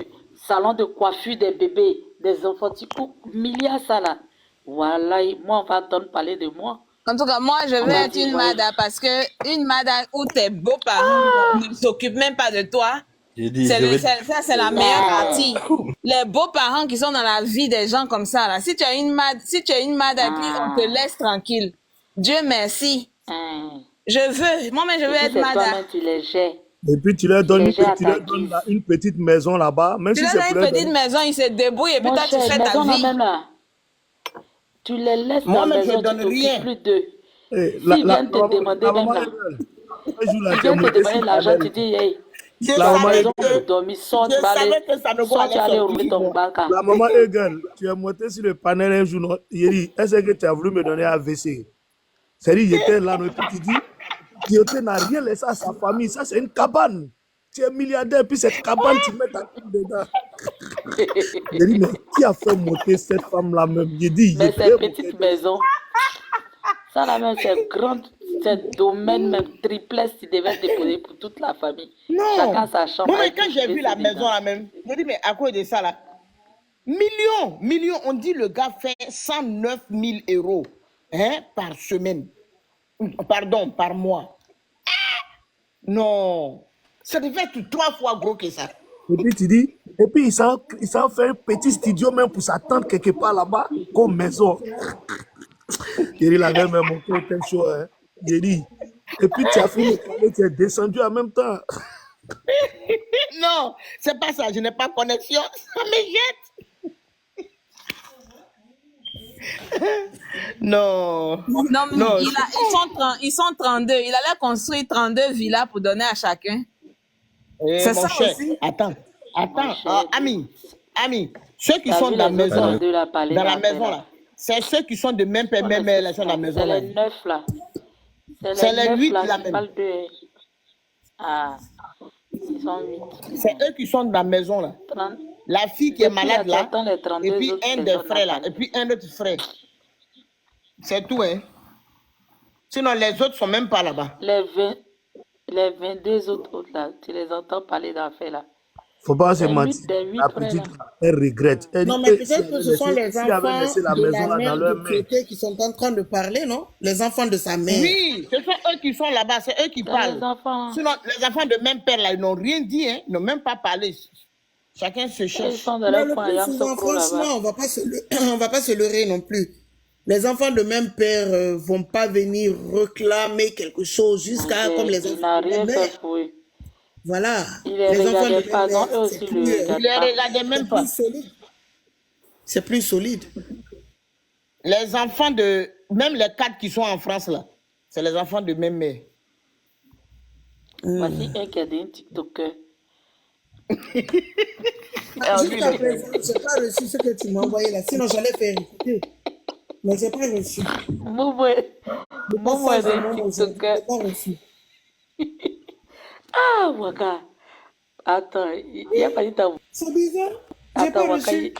[SPEAKER 1] salon de coiffure des bébés, des enfants. Tu ouvres milliards ça là. Voilà, moi, on va entendre parler de moi.
[SPEAKER 7] En tout cas, moi, je
[SPEAKER 1] On
[SPEAKER 7] veux
[SPEAKER 1] va
[SPEAKER 7] être
[SPEAKER 1] dire,
[SPEAKER 7] une
[SPEAKER 1] ouais.
[SPEAKER 7] mada parce que une mada où tes beaux-parents ne s'occupent même pas de toi,
[SPEAKER 5] J'ai dit, je vais...
[SPEAKER 7] ça, c'est la meilleure partie. Les beaux-parents qui sont dans la vie des gens comme ça, là. Si tu as une mada et puis on te laisse tranquille, Dieu merci.
[SPEAKER 1] Hein.
[SPEAKER 7] Je veux, moi-même, je
[SPEAKER 1] Et
[SPEAKER 7] veux
[SPEAKER 1] puis
[SPEAKER 7] être
[SPEAKER 1] c'est
[SPEAKER 7] mada.
[SPEAKER 1] toi-même, tu les gères.
[SPEAKER 2] Et puis tu leur
[SPEAKER 1] Tu
[SPEAKER 2] donnes,
[SPEAKER 1] les gères à
[SPEAKER 2] tu
[SPEAKER 1] ta
[SPEAKER 2] leur donnes
[SPEAKER 1] guise.
[SPEAKER 2] une petite maison là-bas, même
[SPEAKER 7] Tu
[SPEAKER 2] si
[SPEAKER 7] leur
[SPEAKER 2] c'est
[SPEAKER 7] donnes
[SPEAKER 2] pour
[SPEAKER 7] une
[SPEAKER 2] leur
[SPEAKER 7] petite
[SPEAKER 2] donner.
[SPEAKER 7] maison, ils se débrouillent et puis
[SPEAKER 1] Mon
[SPEAKER 7] toi, tu
[SPEAKER 1] cher,
[SPEAKER 7] fais ta
[SPEAKER 1] maison là
[SPEAKER 7] vie.
[SPEAKER 1] même là. Tu les laisses dans la
[SPEAKER 9] Moi-même, je
[SPEAKER 1] maison, tu
[SPEAKER 9] donne
[SPEAKER 1] t'occupes
[SPEAKER 9] rien.
[SPEAKER 1] plus d'eux.
[SPEAKER 2] Eh,
[SPEAKER 1] S'ils viennent te demander
[SPEAKER 2] la
[SPEAKER 1] même
[SPEAKER 2] maman
[SPEAKER 1] là,
[SPEAKER 2] Hegel, un jour là,
[SPEAKER 1] ils
[SPEAKER 2] tu es
[SPEAKER 1] viennent te
[SPEAKER 2] monté
[SPEAKER 1] demander
[SPEAKER 2] sur
[SPEAKER 1] l'argent,
[SPEAKER 2] panel.
[SPEAKER 1] tu dis, hey,
[SPEAKER 9] Je
[SPEAKER 2] La maman
[SPEAKER 1] la maison
[SPEAKER 9] savais
[SPEAKER 1] pour
[SPEAKER 9] que,
[SPEAKER 1] dormir, sors,
[SPEAKER 9] je
[SPEAKER 1] tu vas aller,
[SPEAKER 9] savais que Sanogo
[SPEAKER 1] sors, tu vas
[SPEAKER 9] allait
[SPEAKER 1] aller ouvrir ton
[SPEAKER 9] sortir.
[SPEAKER 1] banca.
[SPEAKER 2] La maman Hegel, tu es monté sur le panel un jour, non? Il dit, est-ce que tu as voulu me donner AVC? C'est-à-dire, j'étais là, non, et puis tu dis, Dioté n'a rien laissé à sa famille, ça c'est une cabane. Tu es milliardaire, puis cette cabane, tu mets ta tête dedans. J'ai dit, mais qui a fait monter cette femme-là même? J'ai dit,
[SPEAKER 1] Mais
[SPEAKER 2] j'ai
[SPEAKER 1] ces
[SPEAKER 2] payé mon
[SPEAKER 1] petites
[SPEAKER 2] crédit.
[SPEAKER 1] maisons, ça là même, c'est grand, c'est domaine même, triplex, tu devais déposer pour toute la famille. Chacun
[SPEAKER 9] Non.
[SPEAKER 1] sa chambre
[SPEAKER 9] Moi, mais
[SPEAKER 1] avec
[SPEAKER 9] quand
[SPEAKER 1] une
[SPEAKER 9] j'ai vu
[SPEAKER 1] WC
[SPEAKER 9] la maison
[SPEAKER 1] dedans.
[SPEAKER 9] là même, je dis, mais à cause de ça là, millions, on dit le gars fait 109 000 euros hein, par semaine. Pardon, par mois. Non. Ça devait être 3 fois gros que ça.
[SPEAKER 2] Et puis tu dis, et puis il s'en fait un petit studio même pour s'attendre quelque part là-bas, comme maison. J'ai dit, la même monté au tel show, hein. J'ai dit, et puis tu as fini, tu es descendu en même temps.
[SPEAKER 9] Non, c'est pas ça, je n'ai pas connexion. Ça me jette. Non.
[SPEAKER 7] Non, mais
[SPEAKER 9] Non.
[SPEAKER 7] ils sont 32. Il allait construire 32 villas pour donner à chacun.
[SPEAKER 9] Eh,
[SPEAKER 7] C'est
[SPEAKER 9] mon
[SPEAKER 7] ça
[SPEAKER 9] cher,
[SPEAKER 7] aussi.
[SPEAKER 9] attends.
[SPEAKER 1] Mon cher,
[SPEAKER 9] Ami, ceux qui
[SPEAKER 1] t'as
[SPEAKER 9] sont
[SPEAKER 1] vu
[SPEAKER 9] dans la
[SPEAKER 1] les autres
[SPEAKER 9] maison là,
[SPEAKER 1] de la palais
[SPEAKER 9] dans la
[SPEAKER 1] d'affaires
[SPEAKER 9] maison
[SPEAKER 1] là?
[SPEAKER 9] là, c'est ceux qui sont de même père,
[SPEAKER 1] Ouais,
[SPEAKER 9] même
[SPEAKER 1] c'est
[SPEAKER 9] mère, sont dans
[SPEAKER 1] ça.
[SPEAKER 9] la maison
[SPEAKER 1] C'est
[SPEAKER 9] là.
[SPEAKER 1] les neufs là.
[SPEAKER 9] C'est
[SPEAKER 1] C'est
[SPEAKER 9] les
[SPEAKER 1] les neufs
[SPEAKER 9] 8
[SPEAKER 1] là
[SPEAKER 9] là
[SPEAKER 1] qui
[SPEAKER 9] même.
[SPEAKER 1] parlent de. Ah, ils sont 8.
[SPEAKER 9] C'est eux qui sont dans la maison là.
[SPEAKER 1] 30.
[SPEAKER 9] La fille qui est
[SPEAKER 1] Depuis là,
[SPEAKER 9] malade
[SPEAKER 1] tu
[SPEAKER 9] là,
[SPEAKER 1] attends les
[SPEAKER 9] et
[SPEAKER 1] 32
[SPEAKER 9] puis
[SPEAKER 1] autres
[SPEAKER 9] un des
[SPEAKER 1] personnes
[SPEAKER 9] frères
[SPEAKER 1] là.
[SPEAKER 9] là, et puis un autre frère. C'est tout, hein. Sinon, les autres sont même pas là-bas.
[SPEAKER 1] Les 22 autres là, tu les entends parler d'affaires là.
[SPEAKER 2] Faut pas se
[SPEAKER 1] Des
[SPEAKER 2] mentir.
[SPEAKER 1] 8, des 8
[SPEAKER 2] La
[SPEAKER 1] frères
[SPEAKER 2] petite,
[SPEAKER 1] là.
[SPEAKER 2] là, elle regrette. Elle dit,
[SPEAKER 8] Non, mais
[SPEAKER 2] si
[SPEAKER 8] peut-être que ce sont les
[SPEAKER 2] si elle avait
[SPEAKER 8] enfants
[SPEAKER 2] laissé la
[SPEAKER 8] de
[SPEAKER 2] maison
[SPEAKER 8] la
[SPEAKER 2] là dans
[SPEAKER 8] mère de
[SPEAKER 2] leurs mains.
[SPEAKER 8] Tioté qui sont en train de parler, non? Les enfants de sa mère.
[SPEAKER 9] Oui, ce sont eux qui sont là-bas, c'est eux qui
[SPEAKER 1] C'est les
[SPEAKER 9] parlent.
[SPEAKER 1] enfants.
[SPEAKER 9] Sinon, les enfants de même père, là, ils n'ont rien dit, hein, ils n'ont même pas parlé. Chacun se
[SPEAKER 1] Ils
[SPEAKER 9] cherche.
[SPEAKER 1] sont de
[SPEAKER 8] Mais
[SPEAKER 1] leur
[SPEAKER 8] le
[SPEAKER 1] coin,
[SPEAKER 8] plus
[SPEAKER 1] Yam
[SPEAKER 8] souvent,
[SPEAKER 1] Sokro là-bas.
[SPEAKER 8] franchement, on va pas se leurrer non plus. Les enfants de même père vont pas venir réclamer quelque chose jusqu'à comme les
[SPEAKER 1] Il
[SPEAKER 8] enfants
[SPEAKER 1] n'a
[SPEAKER 8] de même
[SPEAKER 1] rien fait
[SPEAKER 8] mère.
[SPEAKER 1] pour eux.
[SPEAKER 8] Voilà.
[SPEAKER 1] Il les
[SPEAKER 8] Les enfants de
[SPEAKER 1] regardait pas,
[SPEAKER 8] même
[SPEAKER 1] non,
[SPEAKER 8] mère,
[SPEAKER 1] eux aussi le
[SPEAKER 9] Ils
[SPEAKER 1] regardent
[SPEAKER 9] ne
[SPEAKER 1] pas.
[SPEAKER 9] regardaient même
[SPEAKER 8] c'est
[SPEAKER 9] pas.
[SPEAKER 8] plus solide. C'est plus solide.
[SPEAKER 9] Les enfants de... Même les 4 qui sont en France, là, c'est les enfants de même mère.
[SPEAKER 1] Voici un qui a des TikTokers.
[SPEAKER 9] Alors, lui,
[SPEAKER 8] Jusqu'à
[SPEAKER 9] il est-
[SPEAKER 8] présent, je n'ai pas reçu ce que tu m'as envoyé là. Sinon, j'allais faire écouter. Mais je n'ai pas reçu.
[SPEAKER 1] Moumoué
[SPEAKER 8] Le
[SPEAKER 1] Moumoué
[SPEAKER 8] passage de
[SPEAKER 1] des
[SPEAKER 8] mon aujourd'hui, je
[SPEAKER 1] TikTokers.
[SPEAKER 8] n'ai pas reçu.
[SPEAKER 1] Ah, Waka. Attends, il n'y a pas dit ta voix.
[SPEAKER 8] C'est bizarre. J'ai
[SPEAKER 1] Attends,
[SPEAKER 8] pas
[SPEAKER 1] Waka.
[SPEAKER 8] reçu.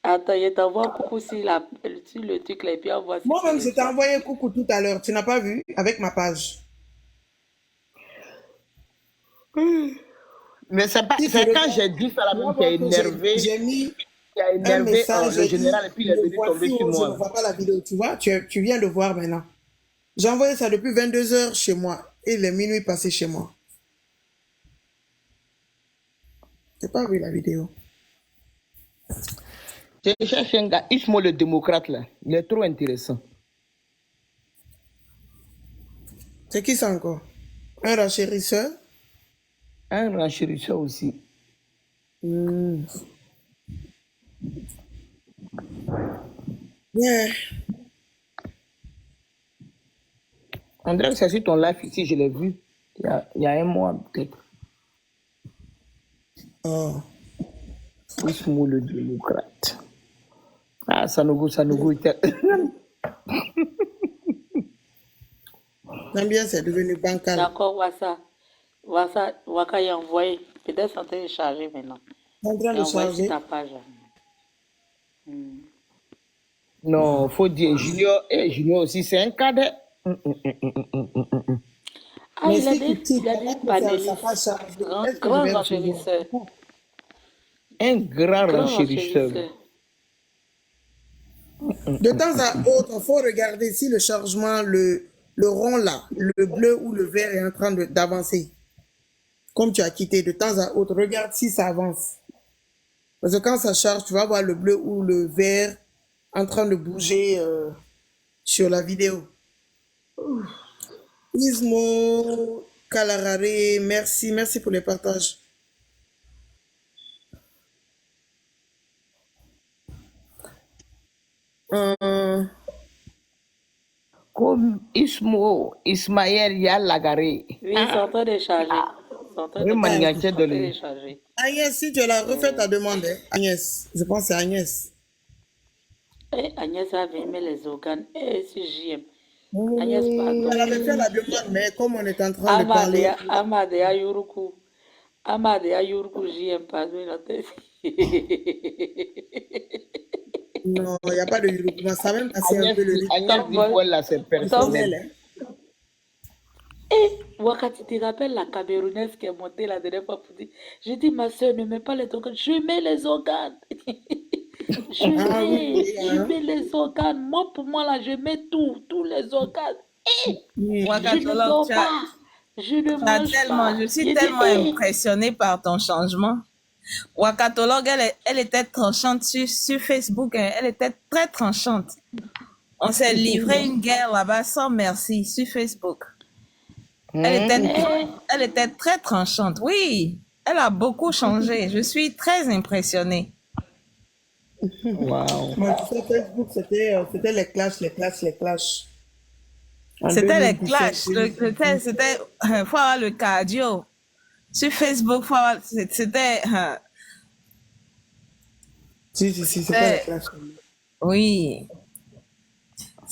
[SPEAKER 1] Attends, il t'envoie coucou sur le truc là et puis envoie sur
[SPEAKER 8] Moi-même, je t'ai
[SPEAKER 1] téléphone.
[SPEAKER 8] envoyé coucou tout à l'heure. Tu n'as pas vu avec ma page.
[SPEAKER 9] Mais c'est pas...
[SPEAKER 8] Si tu
[SPEAKER 9] c'est quand
[SPEAKER 8] regardes,
[SPEAKER 9] j'ai dit ça, là
[SPEAKER 8] tu vas
[SPEAKER 9] même, qui a
[SPEAKER 8] voir que
[SPEAKER 9] énervé,
[SPEAKER 8] j'ai mis
[SPEAKER 9] qui a
[SPEAKER 8] un
[SPEAKER 9] énervé
[SPEAKER 8] message.
[SPEAKER 9] le
[SPEAKER 8] J'ai
[SPEAKER 9] général,
[SPEAKER 8] dit,
[SPEAKER 9] et puis il est
[SPEAKER 8] le
[SPEAKER 9] venu tomber
[SPEAKER 8] voici
[SPEAKER 9] sur
[SPEAKER 8] où je ne
[SPEAKER 9] moi.
[SPEAKER 8] vois pas la vidéo. Tu vois, tu viens de voir maintenant. J'ai envoyé ça depuis 22 h chez moi. Et il est minuit passé chez moi. Tu n'as pas vu la vidéo.
[SPEAKER 9] Je cherche un gars, Ismo le démocrate, là. Il est trop intéressant.
[SPEAKER 8] C'est qui ça encore? Un rachérisseur?
[SPEAKER 9] Un renchérisseur aussi.
[SPEAKER 8] Hmm. Yeah.
[SPEAKER 9] On dirait que c'est sur ton live ici, je l'ai vu. Il y a un mois, peut-être.
[SPEAKER 8] Oh.
[SPEAKER 9] Ismo le démocrate. Ah, Sanogo,
[SPEAKER 8] L'ambiance c'est devenu bancal.
[SPEAKER 1] D'accord, Waka y a envoyé. Peut-être c'est en train de charger maintenant.
[SPEAKER 8] En train
[SPEAKER 1] Il
[SPEAKER 8] de
[SPEAKER 1] a envoyé sur
[SPEAKER 8] charger.
[SPEAKER 1] ta page. Là.
[SPEAKER 9] Non, faut dire Junior. Et Junior aussi, c'est un cadet.
[SPEAKER 1] Ah,
[SPEAKER 8] Mais
[SPEAKER 1] il a
[SPEAKER 8] si tu
[SPEAKER 1] des
[SPEAKER 8] quittes, comment ça
[SPEAKER 1] panélistes.
[SPEAKER 8] pas chargé?
[SPEAKER 1] Grand,
[SPEAKER 8] Est-ce que je
[SPEAKER 1] grand
[SPEAKER 8] vais
[SPEAKER 1] renchérisseur.
[SPEAKER 8] recevoir?
[SPEAKER 9] Un grand
[SPEAKER 1] Grand
[SPEAKER 9] renchérisseur.
[SPEAKER 1] renchérisseur.
[SPEAKER 8] De temps à autre, il faut regarder si le chargement, le rond là, le bleu ou le vert est en train d'avancer. Comme tu as quitté, de temps à autre, regarde si ça avance. Parce que quand ça charge, tu vas voir le bleu ou le vert en train de bouger sur la vidéo. Ismo Kalarare, merci, merci pour les partages.
[SPEAKER 9] Comme Ismaël Yalagaré.
[SPEAKER 1] Oui, ils sont en train de charger. Ils sont en train
[SPEAKER 9] Oui,
[SPEAKER 1] de
[SPEAKER 9] maniaque
[SPEAKER 1] charger. Ils sont en
[SPEAKER 9] de
[SPEAKER 1] train de
[SPEAKER 9] lui.
[SPEAKER 1] charger.
[SPEAKER 8] Agnès, si tu as refait ta demande, hein, Agnès, je pense que c'est Agnès.
[SPEAKER 1] Et Agnès avait aimé les organes. Et si j'aime. Agnès, pardon.
[SPEAKER 8] Elle avait fait la demande, mais comme on est en train de parler,
[SPEAKER 1] Amadea Yuruku. Amadea Yuruku, j'aime pardon. Il a été-
[SPEAKER 8] non, il n'y a pas de Yoruba. Ça va même passer un
[SPEAKER 9] Agnès
[SPEAKER 8] peu le rythme
[SPEAKER 9] Agnès dit voilà, c'est personnel.
[SPEAKER 8] personnel. Hein.
[SPEAKER 1] Et Wakati, tu te rappelles la Camerounaise qui est montée la dernière fois pour dire, je dis, ma soeur, ne met pas les organes. Je mets les organes.
[SPEAKER 8] Ah oui,
[SPEAKER 1] Je
[SPEAKER 8] hein.
[SPEAKER 1] mets les organes. Moi, pour moi, là, je mets tous les organes. Je ne
[SPEAKER 7] Wakatolog,
[SPEAKER 1] dors pas. Je ne mange pas.
[SPEAKER 7] je suis
[SPEAKER 1] J'ai dit,
[SPEAKER 7] tellement
[SPEAKER 1] eh,
[SPEAKER 7] impressionnée par ton changement. Wakatolog, elle était tranchante sur Facebook. Hein. Elle était très tranchante. On s'est livré une guerre là-bas sans merci sur Facebook. Elle était très tranchante. Oui, elle a beaucoup changé. Je suis très impressionnée.
[SPEAKER 9] Wow.
[SPEAKER 8] Moi, tu sais, Facebook, c'était les clashs. En
[SPEAKER 7] C'était les
[SPEAKER 8] 2017,
[SPEAKER 7] clashs. C'était, faut avoir le cardio. Sur Facebook, c'était,
[SPEAKER 8] Si, c'était les clashs.
[SPEAKER 7] oui.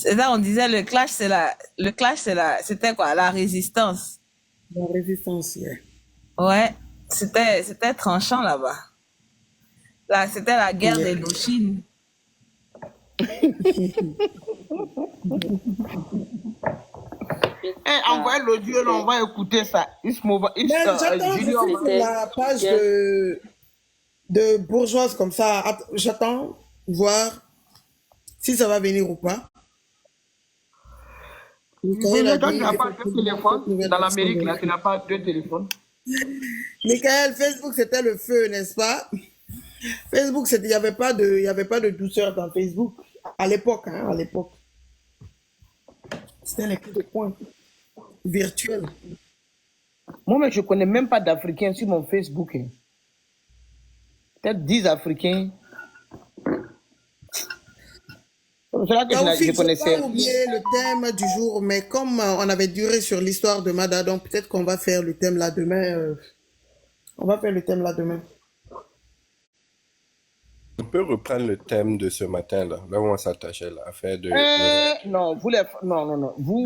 [SPEAKER 7] C'est ça, on disait le clash, c'était quoi? La résistance.
[SPEAKER 8] La résistance, yeah.
[SPEAKER 7] Ouais. C'était tranchant là-bas. Là, c'était la guerre
[SPEAKER 8] Yeah.
[SPEAKER 7] d'Indochine.
[SPEAKER 9] Envoyez l'audio, là, on va écouter ça.
[SPEAKER 8] Mais j'attends, je suis sur la page de bourgeoise comme ça. J'attends voir si ça va venir ou pas.
[SPEAKER 9] Michael, toi, tu n'as pas deux téléphones. Dans l'Amérique, là, tu n'as pas deux téléphones.
[SPEAKER 8] Michael, Facebook, c'était le feu, n'est-ce pas? Facebook, il n'y avait pas de douceur dans Facebook. À l'époque, hein, à l'époque. C'était les coups de poing virtuels.
[SPEAKER 9] Moi, mais je ne connais même pas d'Africains sur mon Facebook. Hein. Peut-être 10 Africains. C'est pour cela que je connaissais.
[SPEAKER 8] Je n'ai pas oublié le thème du jour, mais comme on avait duré sur l'histoire de Mada, donc peut-être qu'on va faire le thème là demain. On va faire le thème là demain.
[SPEAKER 5] On peut reprendre le thème de ce matin, là où on s'attachait, là, à faire de...
[SPEAKER 9] Non, vous les... Non. Vous,